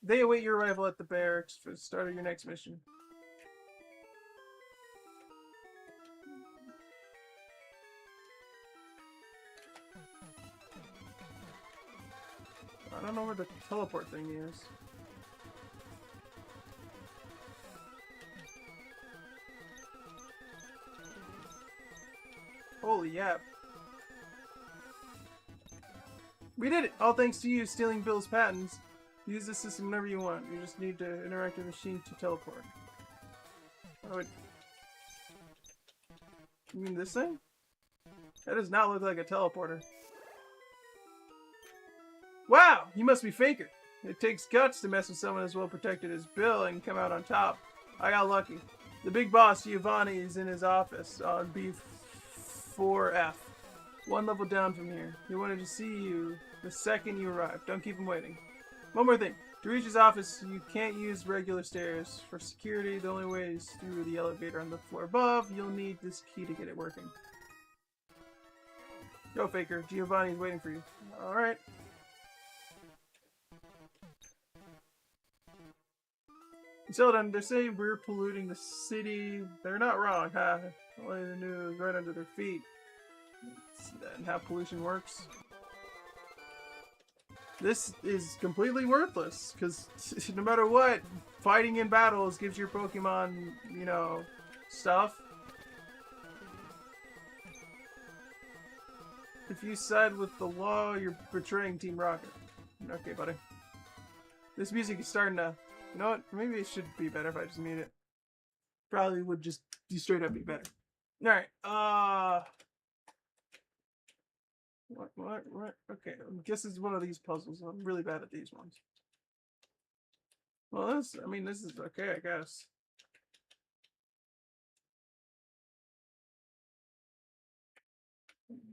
they await your arrival at the barracks for the start of your next mission. I don't know where the teleport thing is. Holy yap. We did it! All thanks to you stealing Bill's patents. Use the system whenever you want. You just need to interact with the machine to teleport. Oh, wait. You mean this thing? That does not look like a teleporter. Wow! You must be Faker. It takes guts to mess with someone as well protected as Bill and come out on top. I got lucky. The big boss, Giovanni, is in his office on B4F. One level down from here. He wanted to see you the second you arrived. Don't keep him waiting. One more thing. To reach his office, you can't use regular stairs. For security, the only way is through the elevator on the floor above. You'll need this key to get it working. Go, Faker. Giovanni's waiting for you. Alright. Celadon, they say we're polluting the city. They're not wrong, huh? Only the news right under their feet. See that and how pollution works? This is completely worthless, because no matter what, fighting in battles gives your Pokemon, you know, stuff. If you side with the law, you're betraying Team Rocket. Okay, buddy. This music is starting to... You know what? Maybe it should be better if I just mute it. Probably would just straight up be better. Alright, What? Okay, I guess it's one of these puzzles. I'm really bad at these ones. Well, this is okay, I guess.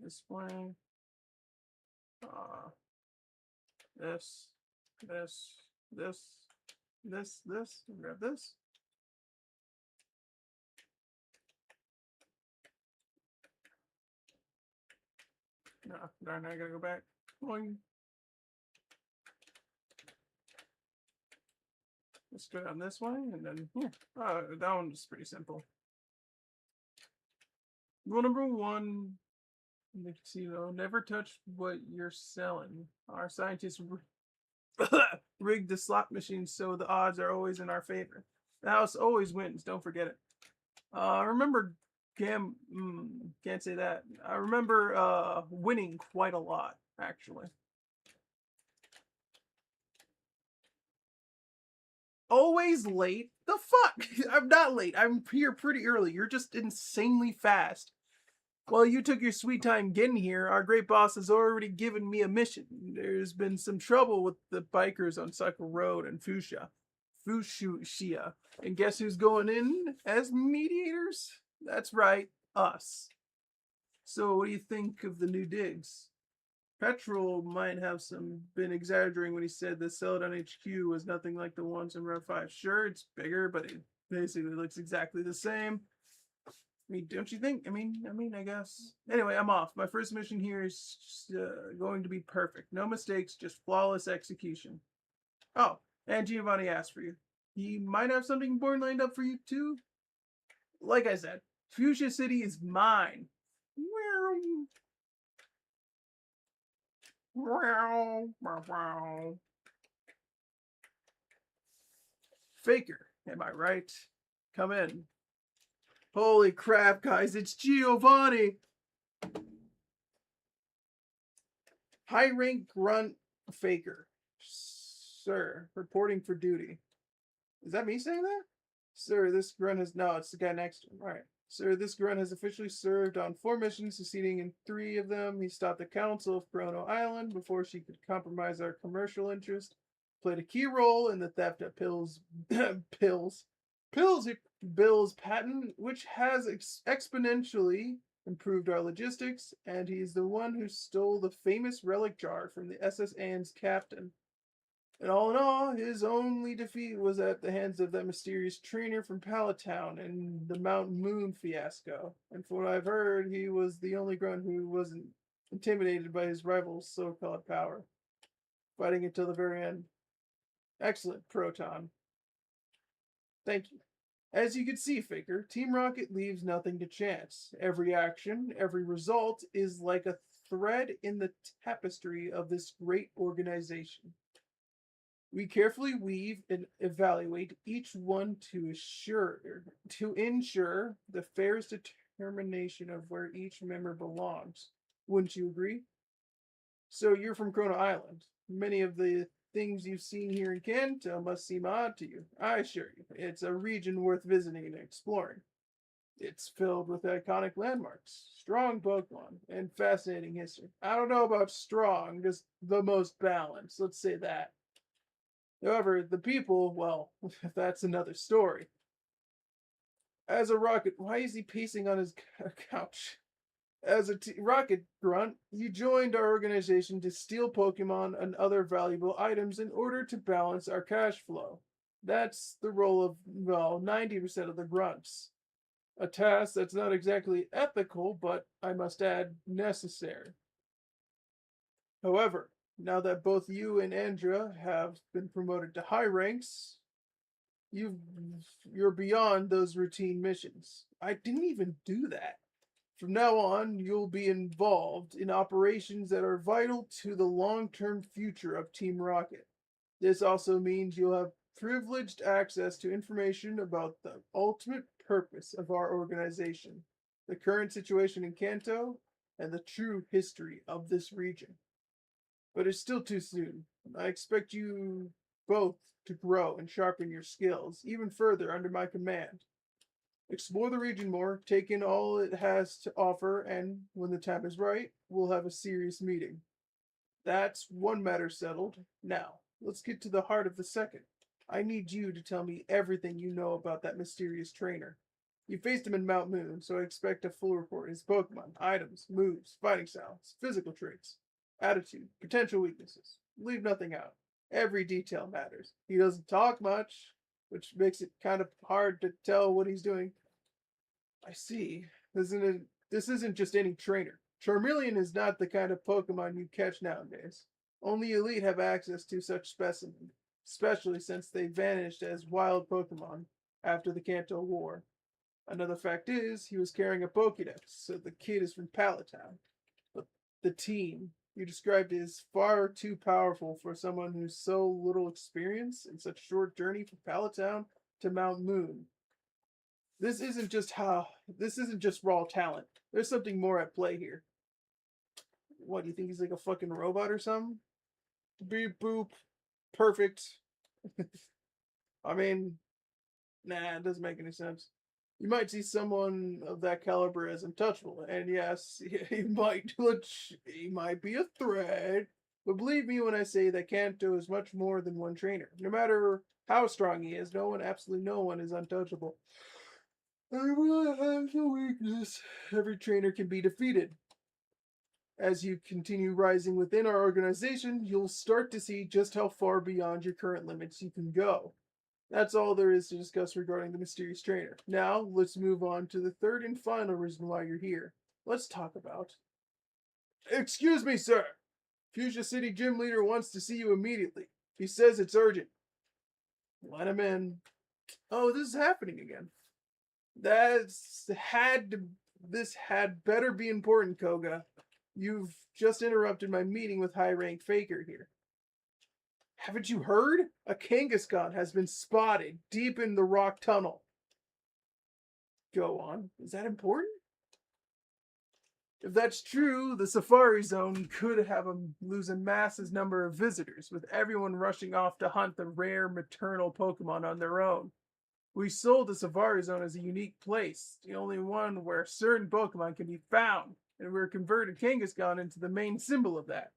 This way. This. Grab this. No, darn, I gotta go back. Boing. Let's go down this way, and then here. Oh, that one's pretty simple. Rule number 1, never touch what you're selling. Our scientists rigged the slot machines so the odds are always in our favor. The house always wins, don't forget it. Remember can't say that. I remember winning quite a lot, actually. Always late? The fuck? I'm not late. I'm here pretty early. You're just insanely fast. While you took your sweet time getting here, our great boss has already given me a mission. There's been some trouble with the bikers on Cycle Road and Fuchsia. And guess who's going in as mediators? That's right, us. So what do you think of the new digs? Petrol might have been exaggerating when he said the Celadon HQ was nothing like the ones in Route 5. Sure, it's bigger, but it basically looks exactly the same. I mean, don't you think? I mean, I guess. Anyway, I'm off. My first mission here is going to be perfect. No mistakes, just flawless execution. Oh, and Giovanni asked for you. He might have something important lined up for you, too. Like I said, Fuchsia City is mine. Faker, am I right? Come in. Holy crap, guys, it's Giovanni! High rank grunt Faker. Sir, reporting for duty. Is that me saying that? Sir, this grunt has... No, it's the guy next to him. Alright. Sir, this grunt has officially served on 4 missions, succeeding in 3 of them. He stopped the Council of Chrono Island before she could compromise our commercial interest. Played a key role in the theft of Bill's patent, which has exponentially improved our logistics, and he's the one who stole the famous relic jar from the SS Anne's captain. And all in all, his only defeat was at the hands of that mysterious trainer from Palatown in the Mount Moon fiasco. And from what I've heard, he was the only grunt who wasn't intimidated by his rival's so-called power, fighting until the very end. Excellent, Proton. Thank you. As you can see, Faker, Team Rocket leaves nothing to chance. Every action, every result is like a thread in the tapestry of this great organization. We carefully weave and evaluate each one to ensure the fairest determination of where each member belongs. Wouldn't you agree? So you're from Krona Island. Many of the things you've seen here in Kanto must seem odd to you. I assure you, it's a region worth visiting and exploring. It's filled with iconic landmarks, strong Pokemon, and fascinating history. I don't know about strong, just the most balanced, let's say that. However, the people, well, that's another story. As a rocket, why is he pacing on his couch? As a rocket grunt, you joined our organization to steal Pokemon and other valuable items in order to balance our cash flow. That's the role of, well, 90% of the grunts. A task that's not exactly ethical, but I must add, necessary. However, now that both you and Andra have been promoted to high ranks, you've you're beyond those routine missions. I didn't even do that. From now on, you'll be involved in operations that are vital to the long-term future of Team Rocket. This also means you'll have privileged access to information about the ultimate purpose of our organization, the current situation in Kanto, and the true history of this region. But it's still too soon. I expect you both to grow and sharpen your skills even further under my command. Explore the region more, take in all it has to offer, and when the time is right, we'll have a serious meeting. That's one matter settled. Now, let's get to the heart of the second. I need you to tell me everything you know about that mysterious trainer. You faced him in Mount Moon, so I expect a full report. His Pokemon, items, moves, fighting styles, physical traits, attitude, potential weaknesses. Leave nothing out. Every detail matters. He doesn't talk much, which makes it kind of hard to tell what he's doing. I see. This isn't just any trainer. Charmeleon is not the kind of Pokemon you catch nowadays. Only elite have access to such specimens, especially since they vanished as wild Pokemon after the Kanto War. Another fact is, he was carrying a Pokédex, so the kid is from Palatown. But the team you described is far too powerful for someone who's so little experience in such a short journey from Palatown to Mount Moon. This isn't just raw talent. There's something more at play here. What, do you think he's like a fucking robot or something? Beep boop. Perfect. I mean, nah, it doesn't make any sense. You might see someone of that caliber as untouchable, and yes, he might be a threat. But believe me when I say that Kanto is much more than one trainer. No matter how strong he is, absolutely no one is untouchable. Everyone has a weakness. Every trainer can be defeated. As you continue rising within our organization, you'll start to see just how far beyond your current limits you can go. That's all there is to discuss regarding the mysterious trainer. Now, let's move on to the third and final reason why you're here. Let's talk about. Excuse me, sir. Fuchsia City Gym Leader wants to see you immediately. He says it's urgent. Let him in. Oh, this is happening again. That's had to, this had better be important, Koga. You've just interrupted my meeting with high rank Faker here. Haven't you heard? A Kangaskhan has been spotted deep in the rock tunnel. Go on. Is that important? If that's true, the Safari Zone could have lose a massive number of visitors, with everyone rushing off to hunt the rare maternal Pokemon on their own. We sold the Safari Zone as a unique place, the only one where certain Pokemon can be found, and we're converted Kangaskhan into the main symbol of that.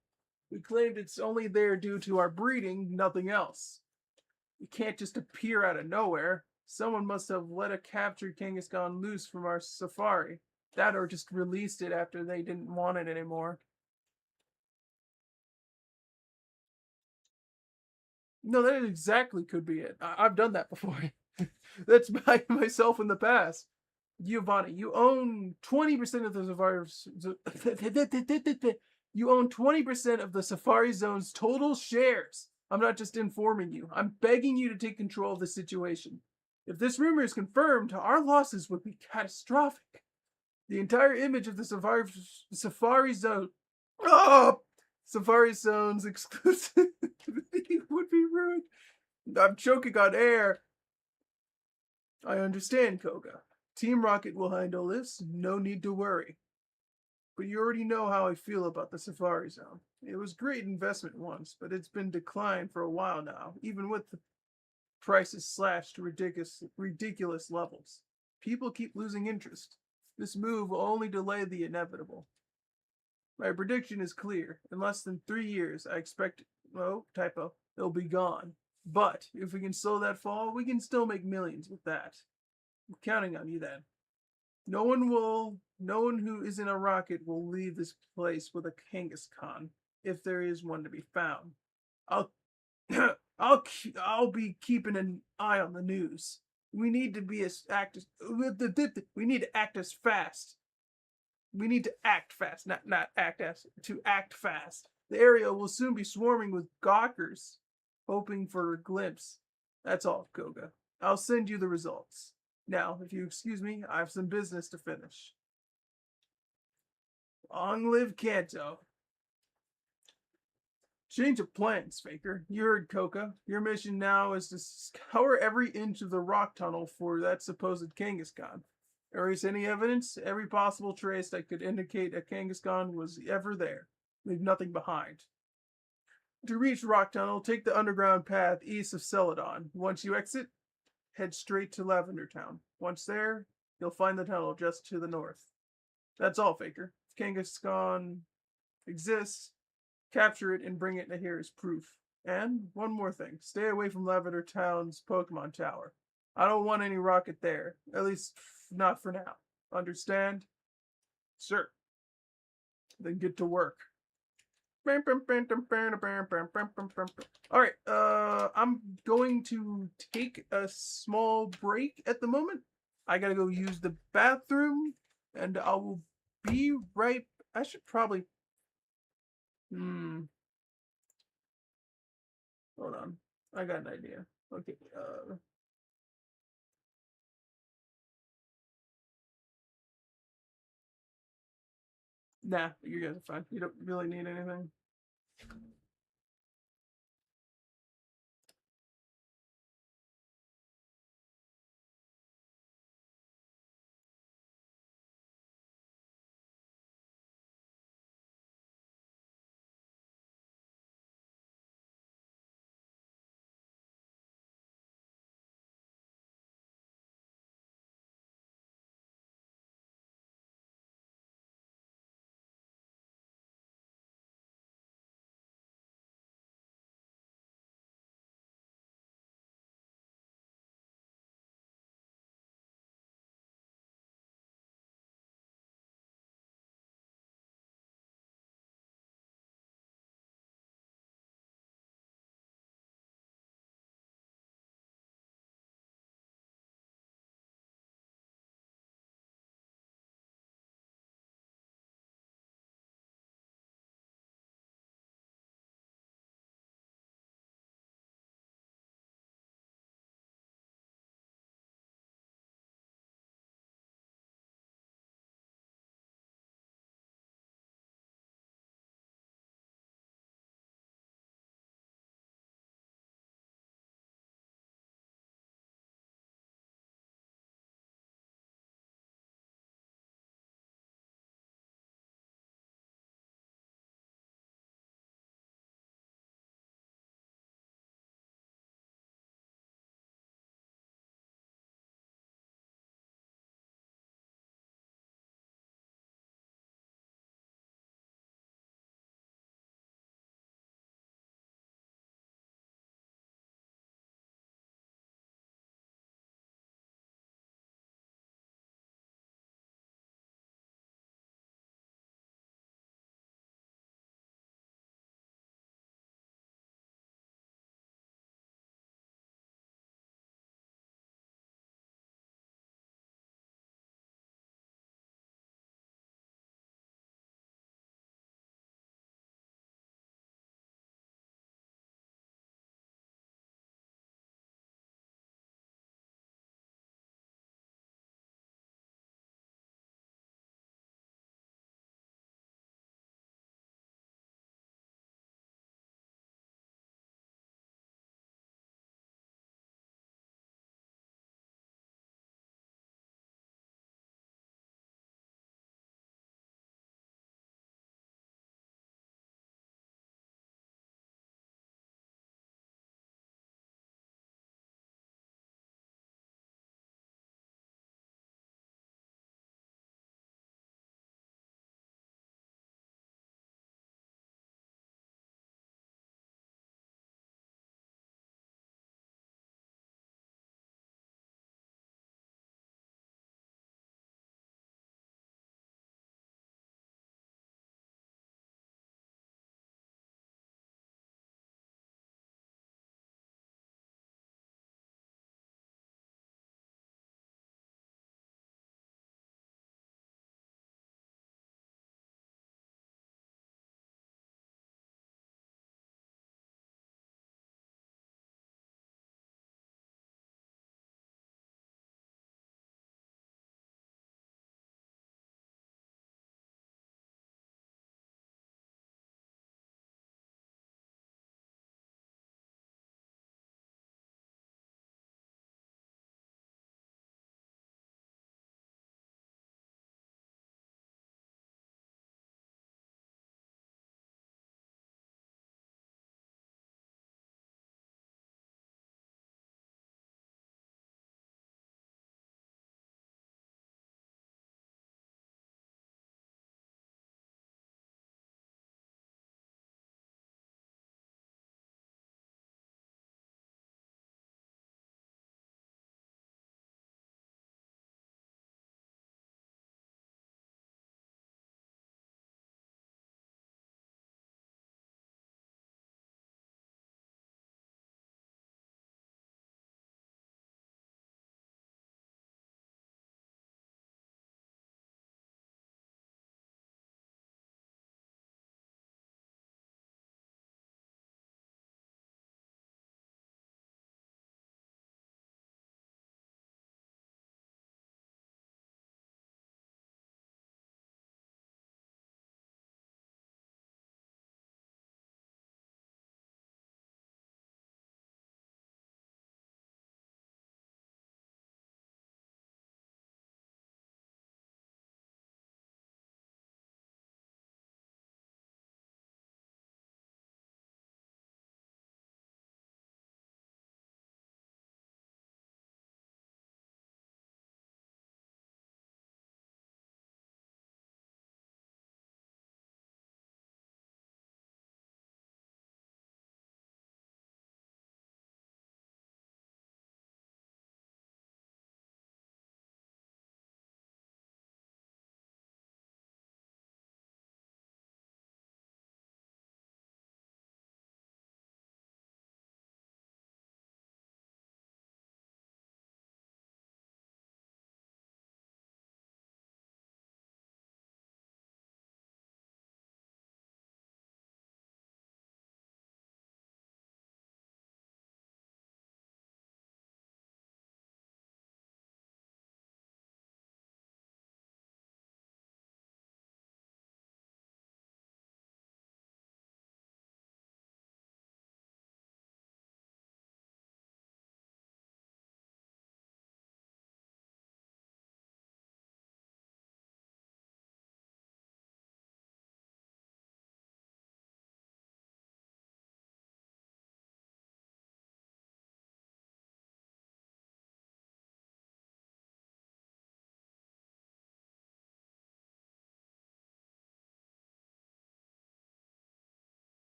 We claimed it's only there due to our breeding, nothing else. You can't just appear out of nowhere. Someone must have let a captured Kangaskhan loose from our safari. That or just released it after they didn't want it anymore. No, that exactly could be it. I've done that before. That's by myself in the past. Giovanni, you own 20% of the Safari's. You own 20% of the Safari Zone's total shares. I'm not just informing you. I'm begging you to take control of the situation. If this rumor is confirmed, our losses would be catastrophic. The entire image of the Safari Zone. Oh! Safari Zone's exclusivity would be ruined. I'm choking on air. I understand, Koga. Team Rocket will handle this. No need to worry. But you already know how I feel about the Safari Zone. It was great investment once, but it's been declined for a while now, even with the prices slashed to ridiculous levels. People keep losing interest. This move will only delay the inevitable. My prediction is clear. In less than 3 years, I expect, oh, typo, it'll be gone. But if we can slow that fall, we can still make millions with that. I'm counting on you then. No one who isn't a rocket will leave this place with a Kangaskhan, if there is one to be found. I'll, I'll be keeping an eye on the news. We need to be as act as, we need to act as fast. We need to act fast, not act as, to act fast. The area will soon be swarming with gawkers, hoping for a glimpse. That's all, Koga. I'll send you the results. Now, if you excuse me, I have some business to finish. Long live Kanto. Change of plans, Faker. You heard Koka. Your mission now is to scour every inch of the rock tunnel for that supposed Kangaskhan. Erase any evidence, every possible trace that could indicate a Kangaskhan was ever there. Leave nothing behind. To reach Rock Tunnel, take the underground path east of Celadon. Once you exit, head straight to Lavender Town. Once there, you'll find the tunnel just to the north. That's all, Faker. If Kangaskhan exists, capture it and bring it to here as proof. And one more thing, stay away from Lavender Town's Pokemon Tower. I don't want any rocket there, at least not for now. Understand? Sir. Then get to work. Alright, I'm going to take a small break at the moment. I gotta go use the bathroom, and I will be right. I should probably. Hold on. I got an idea. Okay, nah, you guys are fine. You don't really need anything.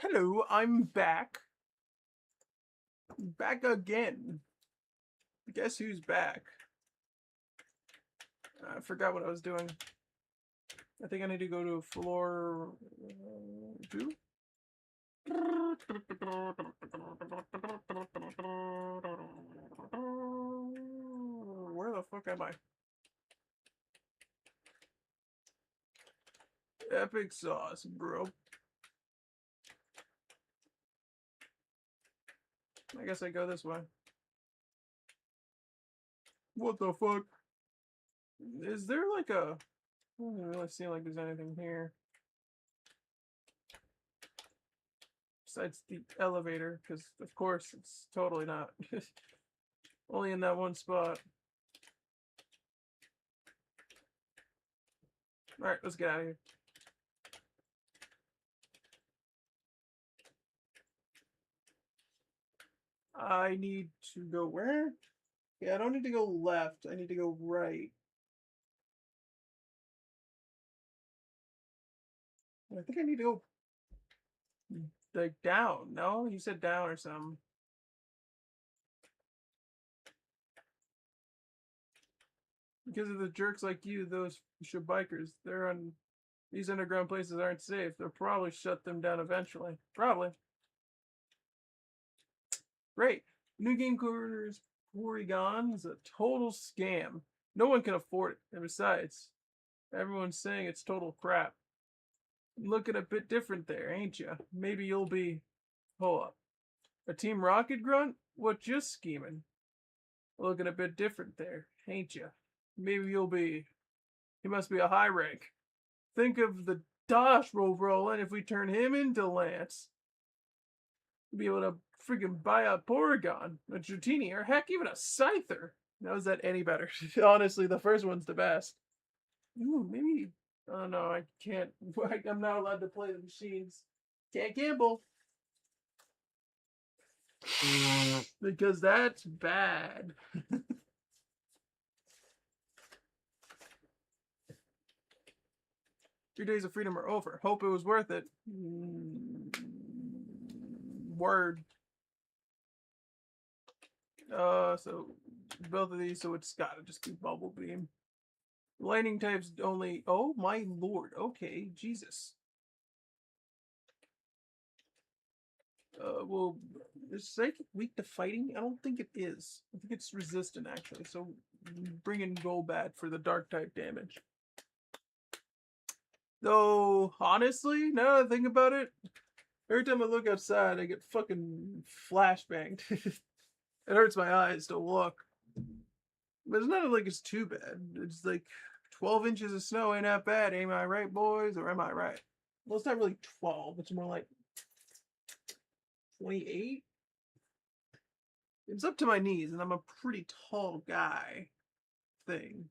Hello, I'm back. Back again. Guess who's back? I forgot what I was doing. I think I need to go to floor 2. Where the fuck am I? Epic sauce, bro. I guess I go this way. What the fuck? Is there like a... I don't really seem like there's anything here. Besides the elevator, because of course it's totally not. Only in that one spot. Alright, let's get out of here. I need to go where? Yeah, I don't need to go left. I need to go right. I think I need to go like down. No, you said down or something. Because of the jerks like you, those bikers, they're on these underground places aren't safe. They'll probably shut them down eventually. Probably. Great. New game quarters Porygon is a total scam. No one can afford it. And besides, everyone's saying it's total crap. Looking a bit different there, ain't ya? Maybe you'll be... Hold up. A Team Rocket grunt? What you scheming? Looking a bit different there, ain't ya? Maybe you'll be... He must be a high rank. Think of the dosh roll rolling if we turn him into Lance. Be able to freaking buy a Porygon, a Dratini, or heck, even a Scyther. How is that any better? Honestly, the first one's the best. Ooh, maybe... Oh no, I can't. I'm not allowed to play the machines. Can't gamble. Because that's bad. Your days of freedom are over. Hope it was worth it. Word. So both of these, so it's gotta just be Bubble Beam. Lightning types only. Oh my lord. Okay, Jesus. Well, is Psychic weak to fighting? I don't think it is. I think it's resistant actually. So bring in Golbat for the dark type damage. Though honestly, now that I think about it, every time I look outside, I get fucking flashbanged. It hurts my eyes to look. But it's not like it's too bad. It's like 12 inches of snow ain't that bad. Am I right, boys? Or am I right? Well, it's not really 12. It's more like 28. It's up to my knees, and I'm a pretty tall guy thing.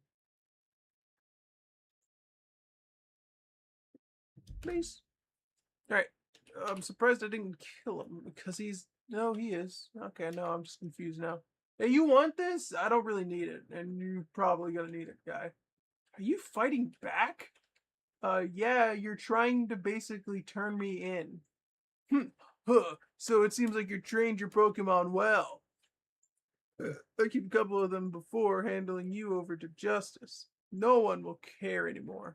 Please. Alright. I'm surprised I didn't kill him because he's... No, he is. Okay, no, I'm just confused now. Hey, you want this? I don't really need it, and you're probably gonna need it, guy. Are you fighting back? Yeah, you're trying to basically turn me in. Huh. So it seems like you trained your Pokemon well. I keep a couple of them before handling you over to justice. No one will care anymore.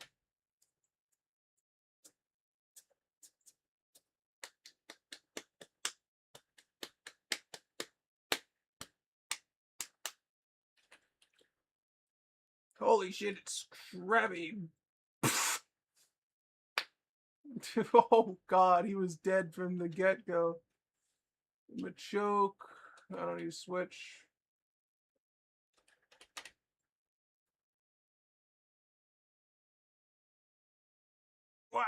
Holy shit, it's Krabby. Oh god, he was dead from the get-go. Machoke. I don't need to switch. Wah!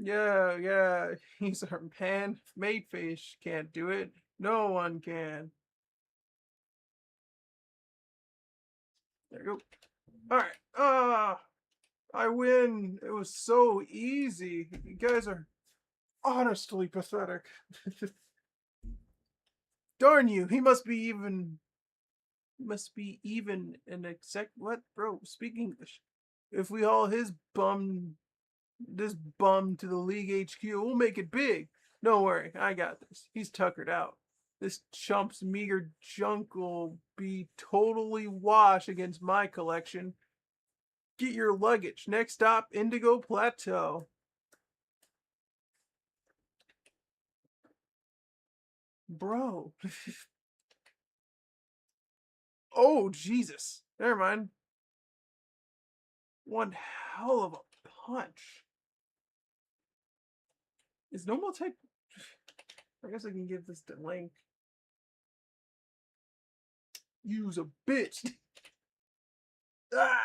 Yeah, he's our man. Matefish can't do it. No one can. There you go. Alright, I win. It was so easy. You guys are honestly pathetic. Darn you, he must be even an exec. What, bro? Speak English. If we all his bum this bum to the league HQ. We'll make it big. Don't worry, I got this. He's tuckered out. This chump's meager junk will be totally wash against my collection. Get your luggage. Next stop, Indigo Plateau. Bro. Oh, Jesus. Never mind. One hell of a punch. Is normal type... I guess I can give this to Link. Use a bitch. Ah!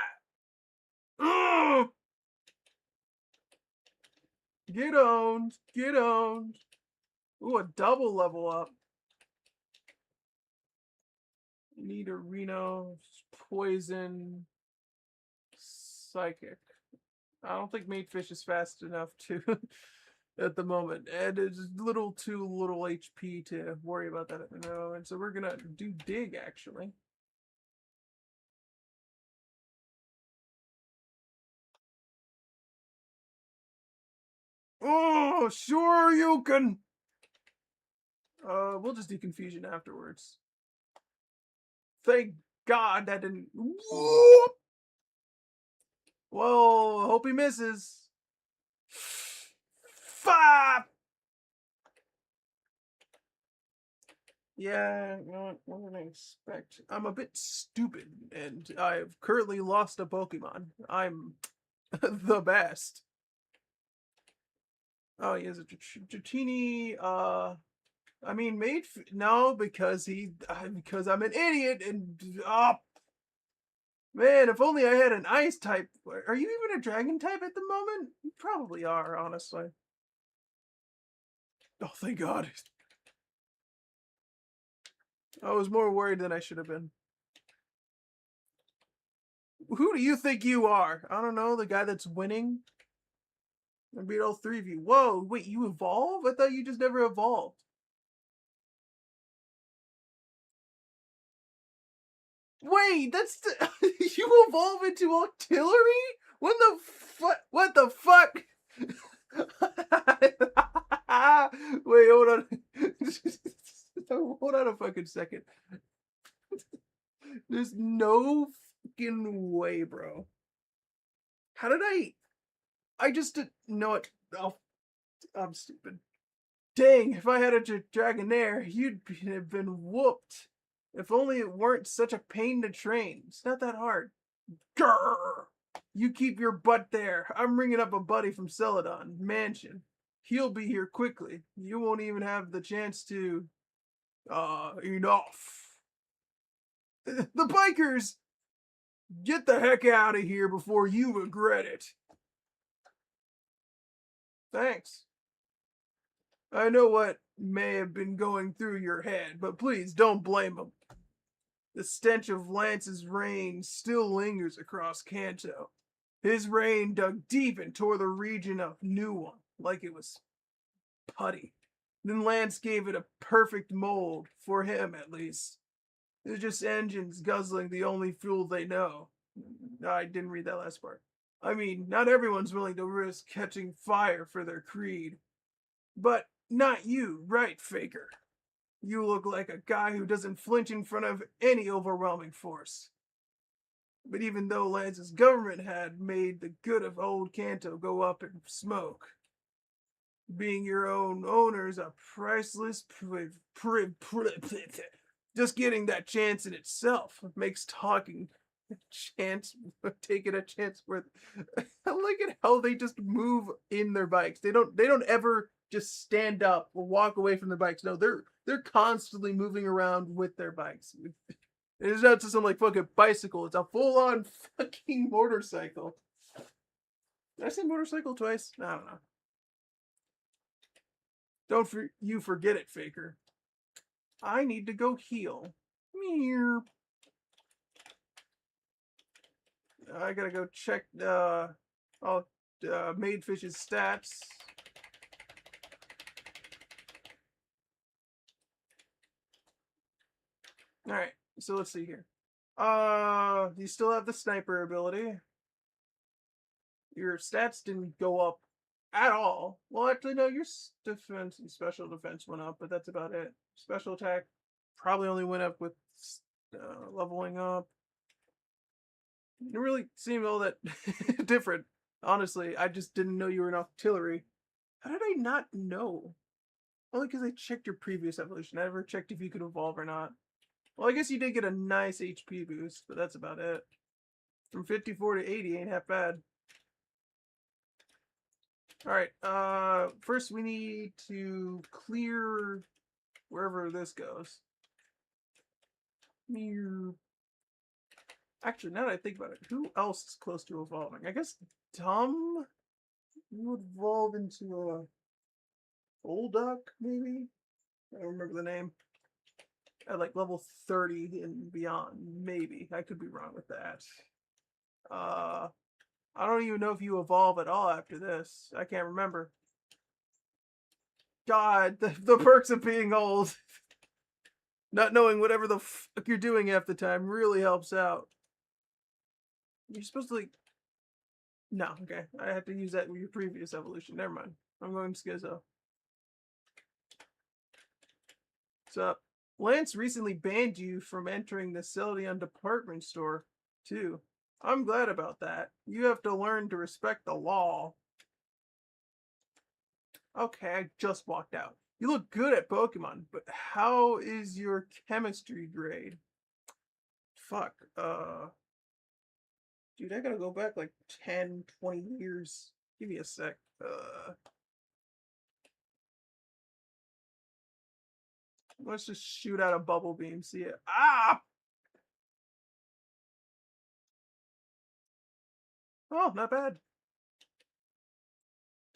Get owned. Get owned. Ooh, a double level up. Need a Reno, poison, psychic. I don't think Matefish is fast enough to at the moment, and it's a little too little HP to worry about that at the moment. So we're gonna do dig actually. Oh, sure you can. We'll just do confusion afterwards. Thank God that didn't. Whoop! Whoa, hope he misses. Fap! Yeah, what did I expect? I'm a bit stupid, and I've currently lost a Pokemon. I'm the best. Oh, he has a Dratini, I mean, no, because because I'm an idiot, and, man, if only I had an ice type. Are you even a dragon type at the moment? You probably are, honestly. Oh, thank God. I was more worried than I should have been. Who do you think you are? I don't know, the guy that's winning? I beat all three of you. Whoa, wait, you evolve? I thought you just never evolved. Wait, that's the, you evolve into artillery? What the fuck? What the fuck? Wait, hold on. Hold on a fucking second. There's no fucking way, bro. How did I just did know it. Oh, I'm stupid. Dang, if I had a Dragonair, you'd have been whooped. If only it weren't such a pain to train. It's not that hard. Grrr! You keep your butt there. I'm ringing up a buddy from Celadon Mansion. He'll be here quickly. You won't even have the chance to... enough. The bikers! Get the heck out of here before you regret it. Thanks. I know what may have been going through your head, but please don't blame him. The stench of Lance's rain still lingers across Kanto. His rain dug deep and tore the region of New One like it was putty. Then Lance gave it a perfect mold, for him at least. They're just engines guzzling the only fuel they know. I didn't read that last part. I mean, not everyone's willing to risk catching fire for their creed. But not you, right, Faker? You look like a guy who doesn't flinch in front of any overwhelming force. But even though Lance's government had made the good of old Kanto go up in smoke, being your own owner is a priceless just getting that chance in itself makes taking a chance worth. I like it how they just move in their bikes. They don't ever just stand up or walk away from their bikes. No, they're constantly moving around with their bikes. It's not just some like fucking bicycle. It's a full on fucking motorcycle. Did I say motorcycle twice? I don't know. Don't you forget it, Faker. I need to go heal. Meow. I gotta go check Madefish's stats. Alright, so let's see here. You still have the sniper ability. Your stats didn't go up at all. Well, actually, no, your defense and special defense went up, but that's about it. Special attack probably only went up with leveling up. It really seemed all that different. Honestly, I just didn't know you were an artillery. How did I not know? Only because I checked your previous evolution. I never checked if you could evolve or not. Well, I guess you did get a nice HP boost, but that's about it. From 54 to 80 ain't half bad. Alright, first we need to clear wherever this goes. Actually, now that I think about it, who else is close to evolving? I guess Dumb would evolve into a Golduck, maybe? I don't remember the name. At like level 30 and beyond, maybe. I could be wrong with that. I don't even know if you evolve at all after this. I can't remember. God, the perks of being old. Not knowing whatever the fuck you're doing half the time really helps out. You're supposed to like... No, okay. I had to use that with your previous evolution. Never mind. I'm going Schizo. What's up? Lance recently banned you from entering the Celadon department store, too. I'm glad about that. You have to learn to respect the law. Okay, I just walked out. You look good at Pokemon, but how is your chemistry grade? Fuck, dude, I gotta go back like 10, 20 years. Give me a sec. Let's just shoot out a bubble beam, see it. Ah! Oh, not bad.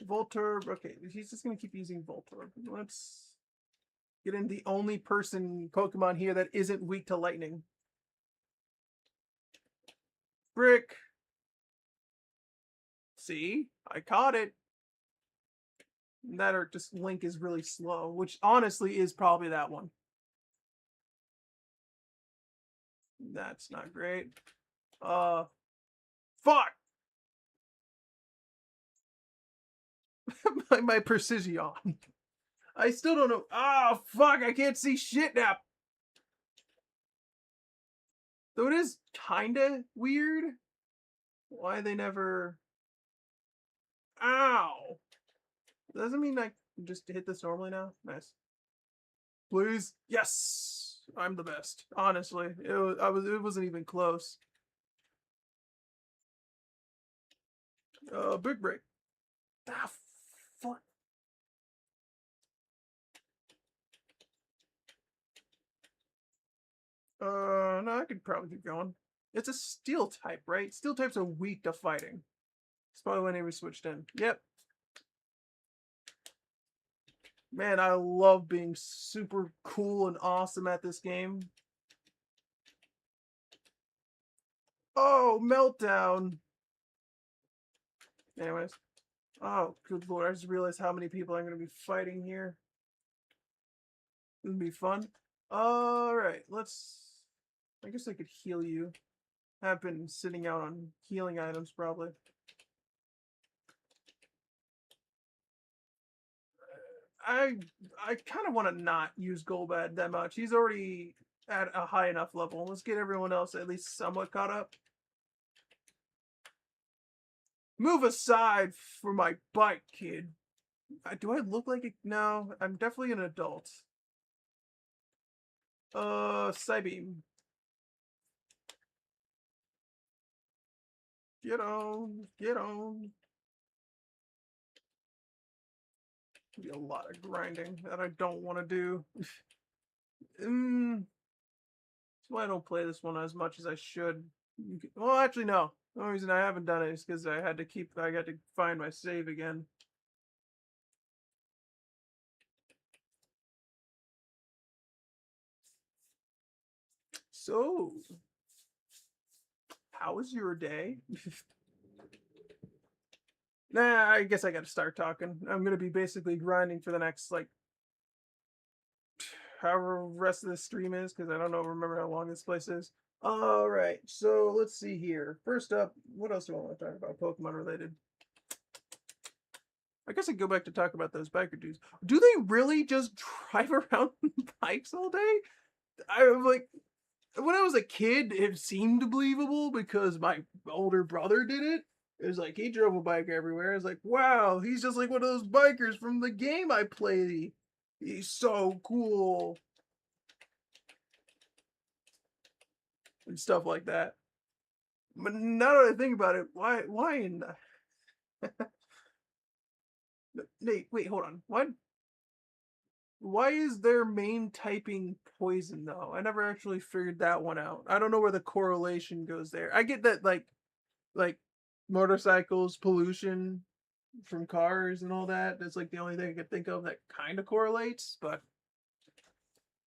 Voltorb. Okay, he's just gonna keep using Voltorb. Let's get in the only person Pokemon here that isn't weak to lightning. Brick. See? I caught it. That or just Link is really slow, which honestly is probably that one. That's not great. Fuck! my precision. I still don't know. Oh, fuck, I can't see shit now. Though it is kinda weird. Why they never... Ow! Doesn't mean I can just hit this normally now. Nice. Please. Yes! I'm the best. Honestly. It wasn't even close. Big break. Ah, fuck. No, I could probably keep going. It's a steel type, right? Steel types are weak to fighting. That's probably when they were switched in. Yep. Man, I love being super cool and awesome at this game. Oh, meltdown. Anyways. Oh, good lord. I just realized how many people I'm going to be fighting here. This will be fun. Alright, let's... I guess I could heal you. I've been sitting out on healing items, probably. I kind of want to not use Golbat that much. He's already at a high enough level. Let's get everyone else at least somewhat caught up. Move aside for my bike, kid. Do I look like it? No, I'm definitely an adult. Psybeam. Get on, get on. Be a lot of grinding that I don't want to do. That's why I don't play this one as much as I should. Well, actually, no. The only reason I haven't done it is because I got to find my save again. So, how was your day? Nah, I guess I gotta start talking. I'm gonna be basically grinding for the next, like, however rest of the stream is, because I don't remember how long this place is. Alright, so let's see here. First up, what else do I want to talk about Pokemon related? I guess I go back to talk about those biker dudes. Do they really just drive around bikes all day? I'm like, when I was a kid, it seemed believable because my older brother did it. It was like he drove a bike everywhere. I was like, wow, he's just like one of those bikers from the game I play. He's so cool. And stuff like that. But now that I think about it, why in the Nate, wait, hold on. Why is their main typing poison though? I never actually figured that one out. I don't know where the correlation goes there. I get that like motorcycles, pollution from cars and all that. That's like the only thing I could think of that kind of correlates, but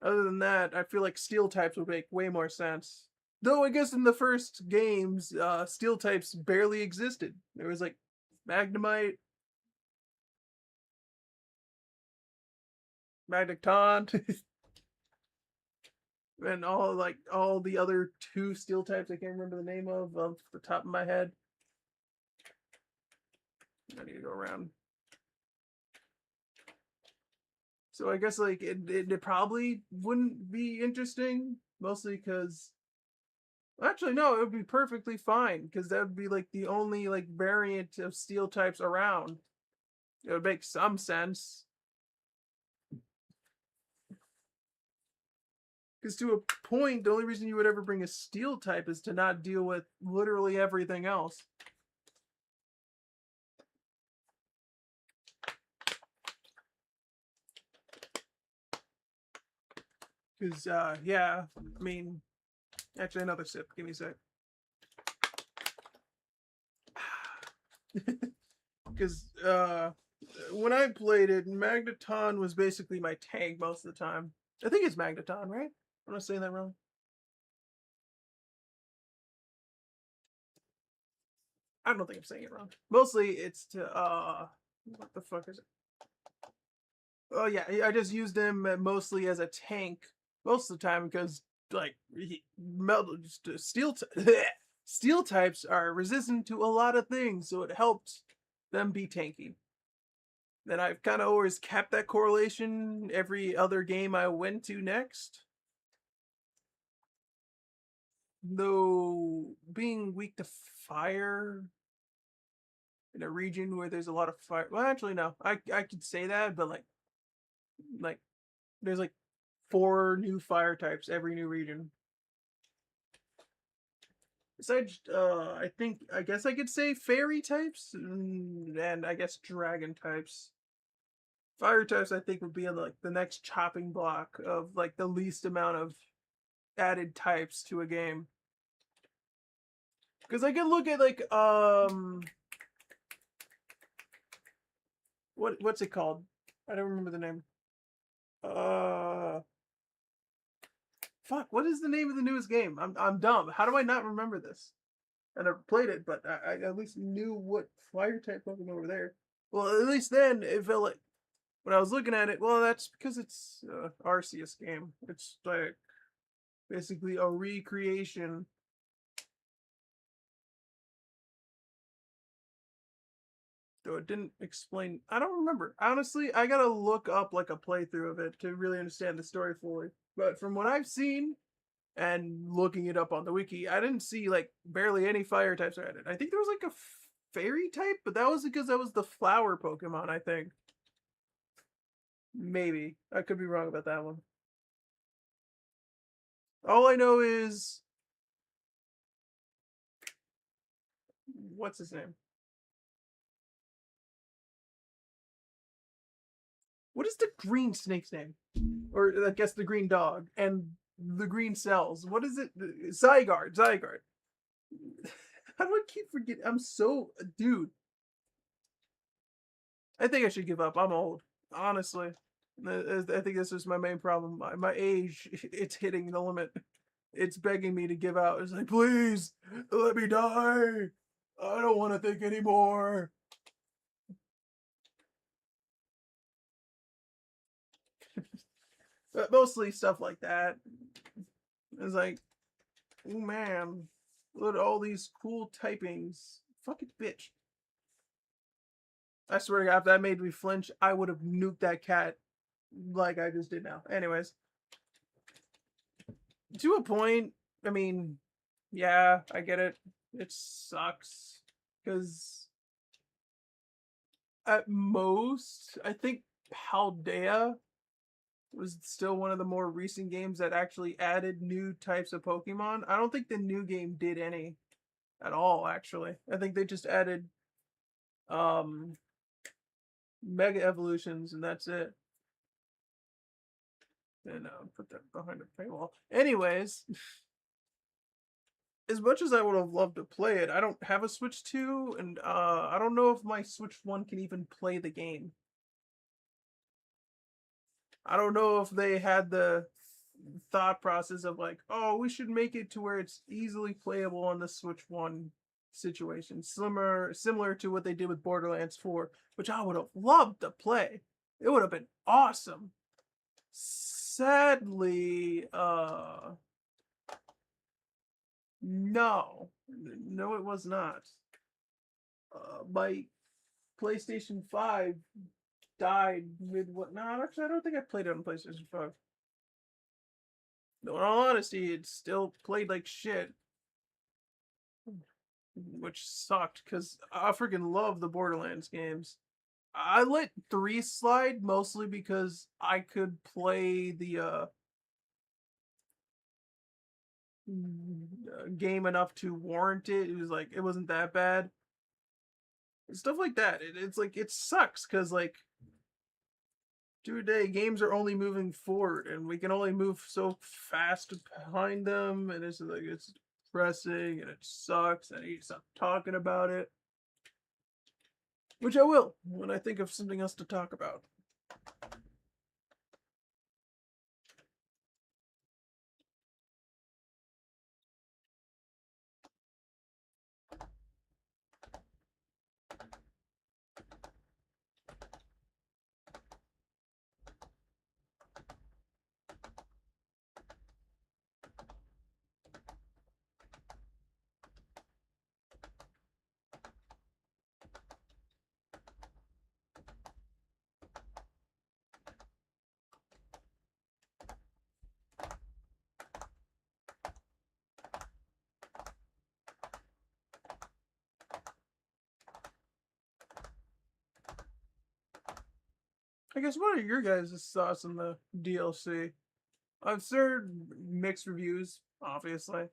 other than that, I feel like steel types would make way more sense. Though I guess in the first games, steel types barely existed. There was like Magnemite, Magneton, and all the other two steel types I can't remember the name of off the top of my head. I need to go around. So I guess like it probably wouldn't be interesting, mostly because actually no, it would be perfectly fine because that would be like the only like variant of steel types around. It would make some sense. Because to a point, the only reason you would ever bring a steel type is to not deal with literally everything else. Because, yeah, I mean, actually, another sip. Give me a sec. Because, when I played it, Magneton was basically my tank most of the time. I think it's Magneton, right? I'm not saying that wrong. I don't think I'm saying it wrong. Mostly it's to, what the fuck is it? Oh yeah, I just used him mostly as a tank most of the time because like steel steel types are resistant to a lot of things, so it helped them be tanky. Then I've kind of always kept that correlation every other game I went to next. Though being weak to fire in a region where there's a lot of fire, well, actually no, I could say that, but like there's like 4 new fire types every new region. Besides, I guess I could say fairy types, and I guess dragon types. Fire types, I think, would be on like the next chopping block of like the least amount of added types to a game. Because I can look at like what's it called? I don't remember the name. Uh, fuck. What is the name of the newest game? I'm dumb. How do I not remember this? I never played it, but I at least knew what fire type Pokemon were there. Well, at least then it felt like when I was looking at it. Well, that's because it's Arceus game. It's like basically a recreation. So it didn't explain. I don't remember. Honestly, I gotta look up like a playthrough of it to really understand the story fully. But from what I've seen and looking it up on the wiki, I didn't see like barely any fire types added. I think there was like a fairy type, but that was because that was the flower Pokemon, I think. Maybe. I could be wrong about that one. All I know is what's his name? What is the green snake's name? Or I guess the green dog and the green cells. What is it? Zygarde. Zygarde. How do I keep forgetting? I'm so dude. I think I should give up. I'm old. Honestly. I think this is my main problem. My age, it's hitting the limit. It's begging me to give out. It's like, please, let me die. I don't want to think anymore. But mostly stuff like that. It's like, oh man, look at all these cool typings. Fucking bitch. I swear to God, if that made me flinch, I would have nuked that cat like I just did now. Anyways, to a point, I mean, yeah, I get it. It sucks. Because at most, I think Paldea was still one of the more recent games that actually added new types of Pokemon. I don't think the new game did any at all, actually. I think they just added um Mega Evolutions and that's it. And put that behind a paywall. Anyways, as much as I would have loved to play it, I don't have a Switch 2, and I don't know if my Switch 1 can even play the game. I don't know if they had the thought process of like, oh, we should make it to where it's easily playable on the Switch 1 situation. Similar to what they did with Borderlands 4, which I would have loved to play. It would have been awesome. Sadly, no. No, it was not. My PlayStation 5 died mid what? No, actually, I don't think I played it on PlayStation 5. No, in all honesty, it still played like shit, which sucked because I freaking love the Borderlands games. I let 3 slide mostly because I could play the game enough to warrant it. It was like it wasn't that bad. Stuff like that. It's like it sucks because like today games are only moving forward and we can only move so fast behind them, and it's like it's depressing and it sucks and I need to stop talking about it, which I will when I think of something else to talk about. I guess what are your guys' thoughts on the DLC? I've heard mixed reviews, obviously.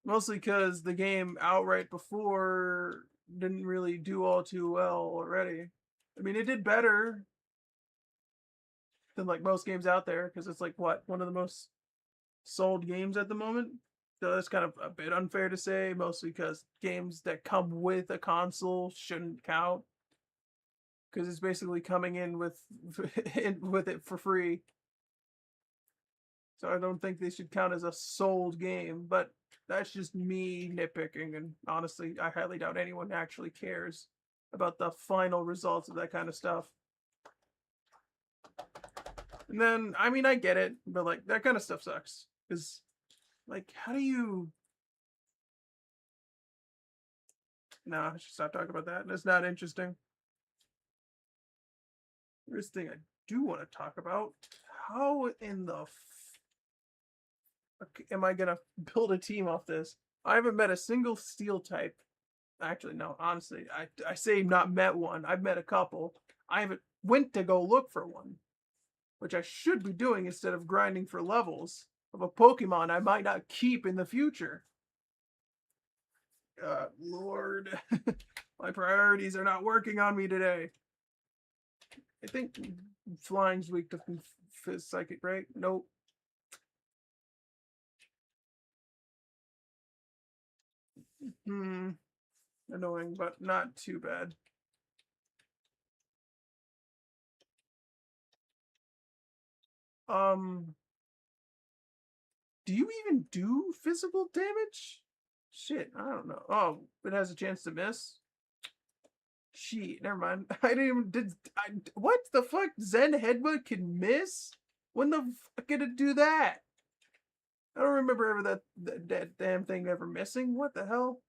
Mostly because the game outright before didn't really do all too well already. I mean, it did better than like most games out there because it's like what one of the most sold games at the moment. So that's kind of a bit unfair to say, mostly because games that come with a console shouldn't count because it's basically coming in with with it for free. So I don't think they should count as a sold game, but that's just me nitpicking. And honestly, I highly doubt anyone actually cares about the final results of that kind of stuff. And then, I mean, I get it, but like that kind of stuff sucks because, like, how do you? Nah, I should stop talking about that. It's not interesting. Here's the thing I do want to talk about: how in the am I gonna build a team off this? I haven't met a single steel type. Actually, no, honestly, I say not met one. I've met a couple. I haven't went to go look for one, which I should be doing instead of grinding for levels of a Pokemon I might not keep in the future. Lord, my priorities are not working on me today. I think flying's weak to psychic, right? Nope. Annoying, but not too bad. Um, do you even do physical damage? Shit, I don't know. Oh, it has a chance to miss. Shit, never mind. I didn't even what the fuck? Zen Headbutt can miss? When the fuck did it do that? I don't remember ever that damn thing ever missing. What the hell?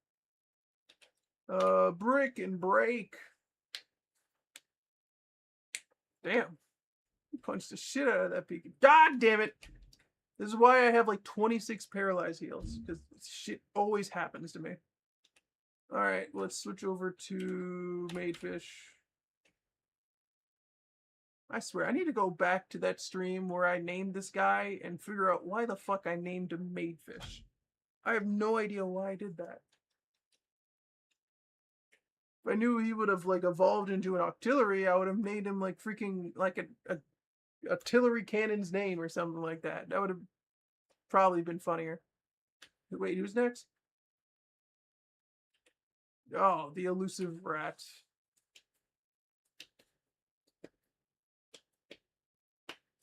Brick and break. Damn. He punched the shit out of that Pikachu. God damn it! This is why I have like 26 paralyzed heals, because shit always happens to me. Alright, let's switch over to Madefish. I swear, I need to go back to that stream where I named this guy and figure out why the fuck I named him Madefish. I have no idea why I did that. If I knew he would have like evolved into an Octillery, I would have named him like freaking like a artillery cannon's name or something like that. That would have probably been funnier. Wait, who's next? Oh, the elusive rat.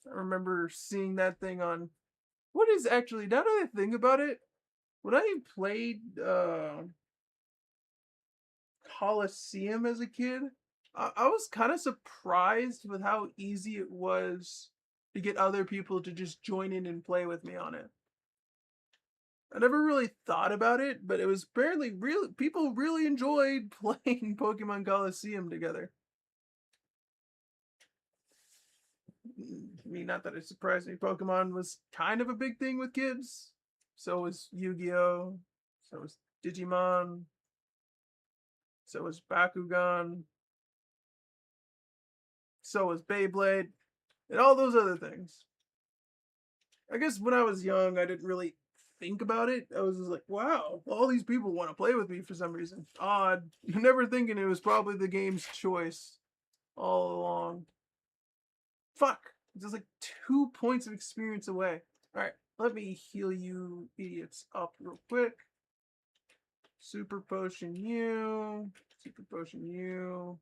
I remember seeing that thing on... What is actually, now that I think about it, when I played Coliseum as a kid, I was kind of surprised with how easy it was to get other people to just join in and play with me on it. I never really thought about it, but it was apparently people really enjoyed playing Pokemon Coliseum together. I mean, not that it surprised me. Pokemon was kind of a big thing with kids. So was Yu-Gi-Oh! So was Digimon. So was Bakugan. So was Beyblade. And all those other things. I guess when I was young, I didn't really think about it. I was just like, wow, all these people want to play with me for some reason. Odd. Never thinking it was probably the game's choice all along. Fuck. Just like 2 points of experience away. Alright, let me heal you idiots up real quick. Super potion you. Super potion you.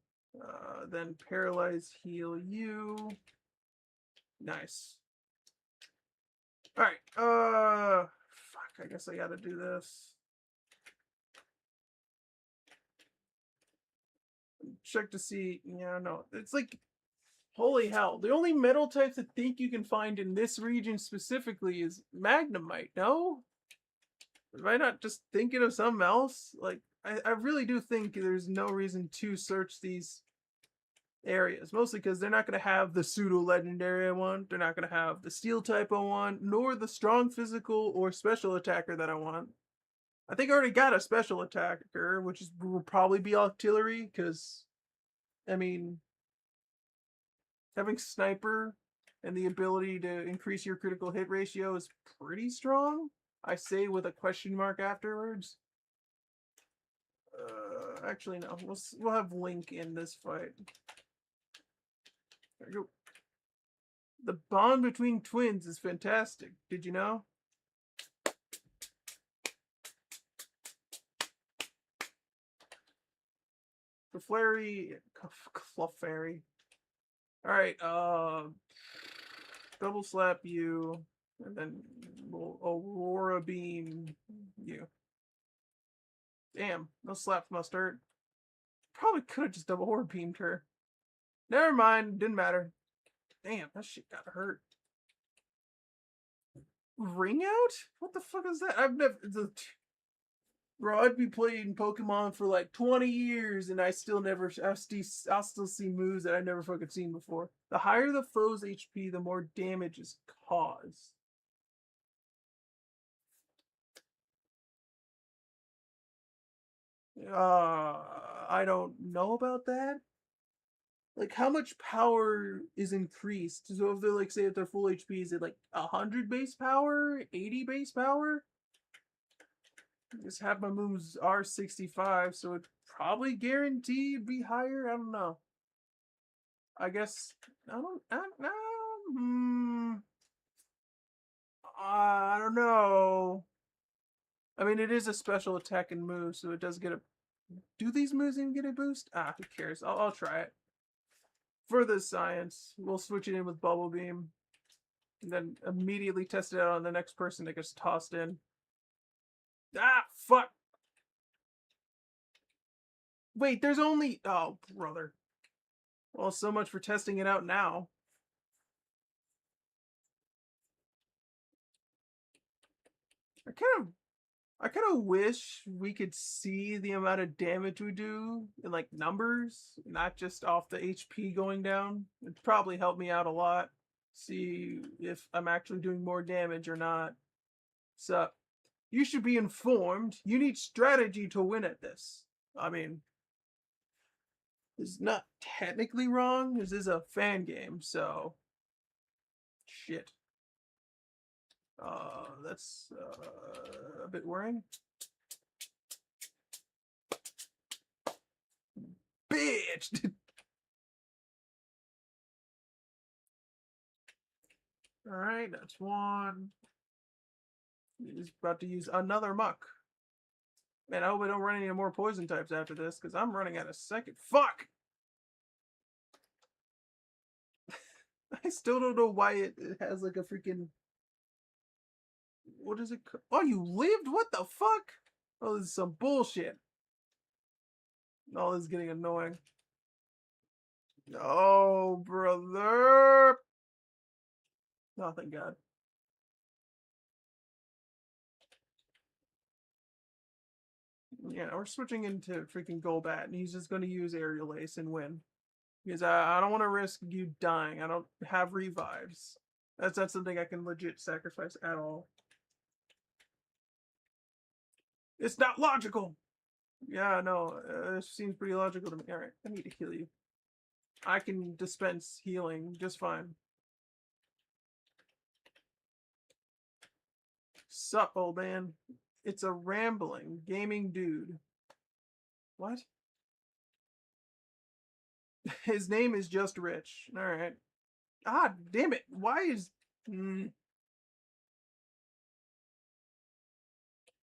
Then paralyze heal you. Nice. Alright, fuck, I guess I gotta do this. Check to see, yeah, no, it's like, holy hell, the only metal types I think you can find in this region specifically is Magnemite, no? Am I not just thinking of something else? Like, I really do think there's no reason to search these areas, mostly because they're not going to have the pseudo legendary I want, they're not going to have the steel type I want, nor the strong physical or special attacker that I want. I think I already got a special attacker, which will probably be artillery, because I mean, having sniper and the ability to increase your critical hit ratio is pretty strong. I say with a question mark afterwards. Actually, no. We'll have Link in this fight. There we go. The bond between twins is fantastic. Did you know? Clefairy. Clefairy. Alright, double slap you. And then we'll Aurora Beam you. Damn, no slaps must hurt. Probably could have just double Aurora Beamed her. Never mind, didn't matter. Damn, that shit got hurt. Ring out? What the fuck is that? I've never... Bro, I'd be playing Pokemon for like 20 years and I still never... I'll still see moves that I've never fucking seen before. The higher the foe's HP, the more damage is caused. I don't know about that. Like, how much power is increased? So if they're like, say if they're full HP, is it like 100 base power, 80 base power? Just have my moves R65, so it probably guaranteed be higher. I don't know. I guess I don't know. I mean, it is a special attack and move, so it does get a... Do these moves even get a boost? Ah, who cares? I'll try it. For the science, we'll switch it in with Bubble Beam. And then immediately test it out on the next person that gets tossed in. Ah, fuck! Wait, there's only... Oh, brother. Well, so much for testing it out now. I kind of... I kind of wish we could see the amount of damage we do in like numbers, not just off the HP going down. It'd probably help me out a lot. See if I'm actually doing more damage or not. So, you should be informed. You need strategy to win at this. I mean, it's not technically wrong. This is a fan game, so shit. That's a bit worrying. Bitch! Alright, that's one. He's about to use another muck. Man, I hope I don't run any more poison types after this, because I'm running out of second. Fuck! I still don't know why it has like a freaking... What is it? Oh, you lived? What the fuck? Oh, this is some bullshit. Oh, this is getting annoying. Oh, brother. Oh, thank God. Yeah, we're switching into freaking Golbat, and he's just going to use Aerial Ace and win. Because I don't want to risk you dying. I don't have revives. That's not something I can legit sacrifice at all. It's not logical! Yeah, no, it seems pretty logical to me. Alright, I need to heal you. I can dispense healing just fine. Sup, old man? It's a rambling gaming dude. What? His name is just Rich. Alright. Ah, damn it. Why is...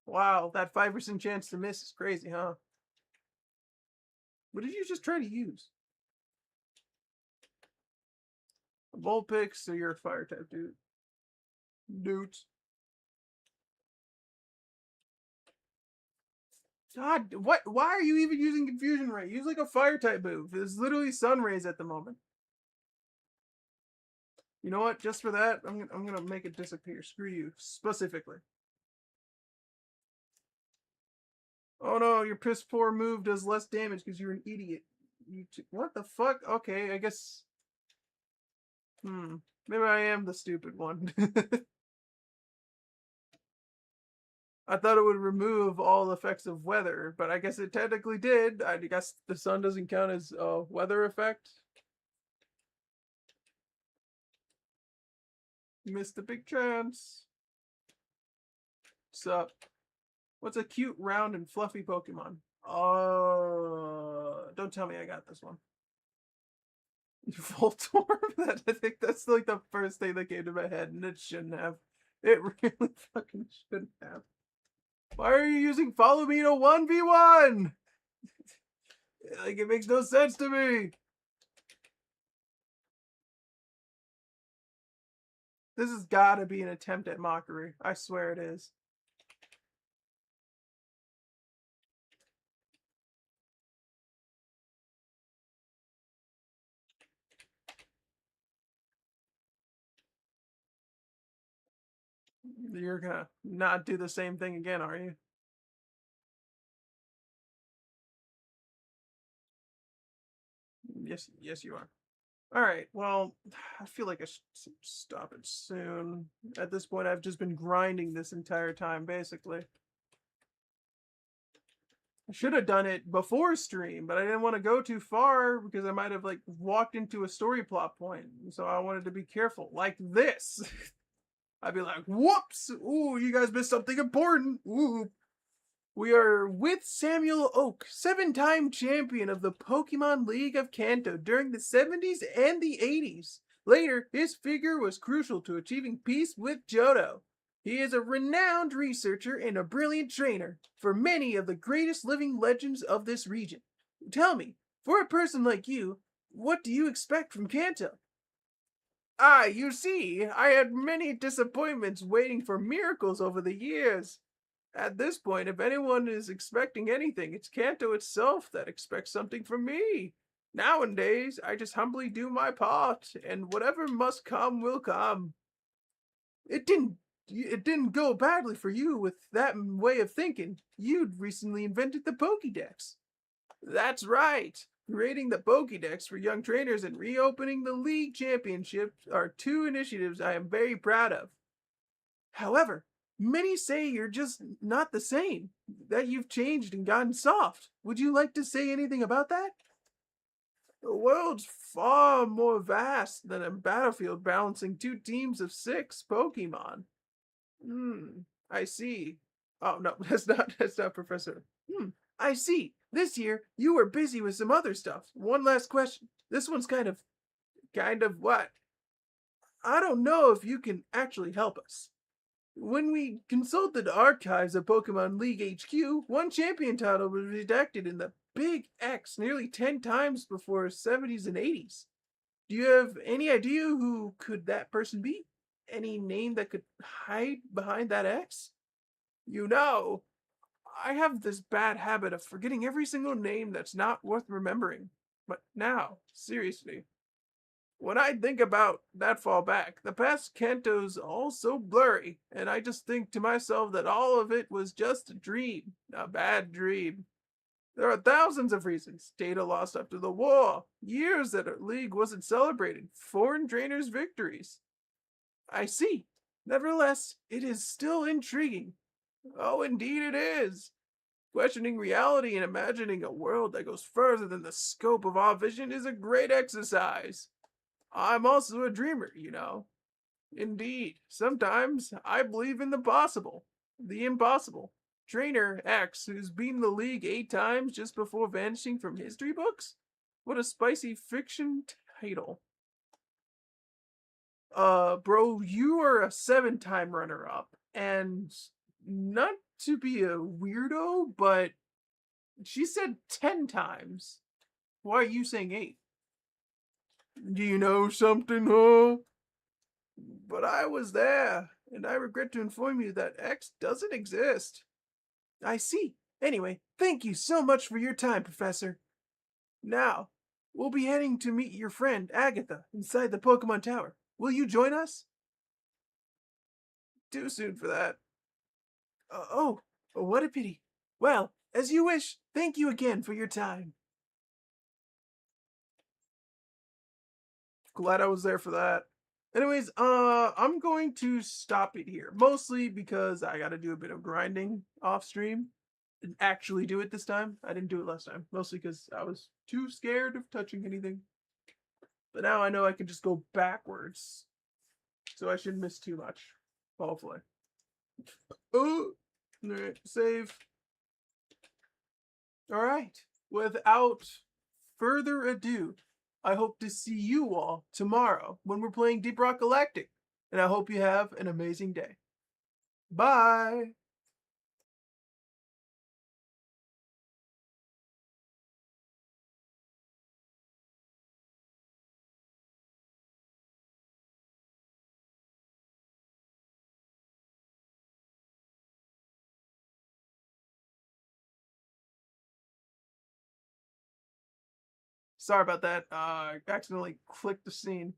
Wow, that 5% chance to miss is crazy, huh? What did you just try to use? Vulpix, so you're a fire type, dude. Dudes. God, what? Why are you even using Confusion Ray? Use like a fire type move. There's literally Sun Rays at the moment. You know what? Just for that, I'm gonna make it disappear. Screw you, specifically. Oh no, your piss poor move does less damage because you're an idiot. What the fuck? Okay, I guess. Maybe I am the stupid one. I thought it would remove all effects of weather, but I guess it technically did. I guess the sun doesn't count as a weather effect. Missed a big chance. Sup? What's a cute, round, and fluffy Pokemon? Don't tell me I got this one. Voltorb? I think that's like the first thing that came to my head, and it shouldn't have. It really fucking shouldn't have. Why are you using Follow Me to 1v1? Like, it makes no sense to me. This has gotta be an attempt at mockery. I swear it is. You're gonna not do the same thing again, are you? Yes, you are. All right. Well, I feel like I should stop it soon. At this point, I've just been grinding this entire time, basically. I should have done it before stream, but I didn't want to go too far because I might have like walked into a story plot point. So I wanted to be careful, like this. I'd be like, whoops! Ooh, you guys missed something important. Ooh. We are with Samuel Oak, 7-time champion of the Pokemon League of Kanto during the 70s and the 80s. Later, his figure was crucial to achieving peace with Johto. He is a renowned researcher and a brilliant trainer for many of the greatest living legends of this region. Tell me, for a person like you, what do you expect from Kanto? Ah, you see, I had many disappointments waiting for miracles over the years. At this point, if anyone is expecting anything, it's Kanto itself that expects something from me. Nowadays, I just humbly do my part, and whatever must come will come. It didn't it didn't go badly for you with that way of thinking. You'd recently invented the Pokédex. That's right. Creating the Pokédex for young trainers and reopening the league championship are two initiatives I am very proud of. However, many say you're just not the same, that you've changed and gotten soft. Would you like to say anything about that? The world's far more vast than a battlefield balancing two teams of 6 Pokemon. Hmm, I see. Oh no, that's not Professor. I see. This year you were busy with some other stuff. One last question. This one's kind of what? I don't know if you can actually help us. When we consulted the archives of Pokemon League HQ, one champion title was redacted in the Big X nearly 10 times before 70s and 80s. Do you have any idea who could that person be? Any name that could hide behind that X? You know, I have this bad habit of forgetting every single name that's not worth remembering. But now, seriously, when I think about that fall back, the past Kanto's all so blurry, and I just think to myself that all of it was just a dream, a bad dream. There are thousands of reasons. Data lost after the war, years that our league wasn't celebrating, foreign trainers' victories. I see. Nevertheless, it is still intriguing. Oh, indeed it is. Questioning reality and imagining a world that goes further than the scope of our vision is a great exercise. I'm also a dreamer, you know. Indeed, sometimes I believe in the possible, the impossible. Trainer X, who's beaten the league 8 times just before vanishing from history books? What a spicy fiction title. Bro, you are a 7-time runner up, and not to be a weirdo, but she said 10 times. Why are you saying 8? Do you know something, huh? But I was there, and I regret to inform you that X doesn't exist. I see. Anyway, thank you so much for your time, Professor. Now, we'll be heading to meet your friend, Agatha, inside the Pokemon Tower. Will you join us? Too soon for that. Oh, what a pity. Well, as you wish, thank you again for your time. Glad I was there for that. Anyways, I'm going to stop it here. Mostly because I gotta do a bit of grinding off stream. And actually do it this time. I didn't do it last time. Mostly because I was too scared of touching anything. But now I know I can just go backwards. So I shouldn't miss too much. Hopefully. Oh! Alright, save. Alright. Without further ado, I hope to see you all tomorrow when we're playing Deep Rock Galactic. And I hope you have an amazing day. Bye! Sorry about that. I accidentally clicked the scene.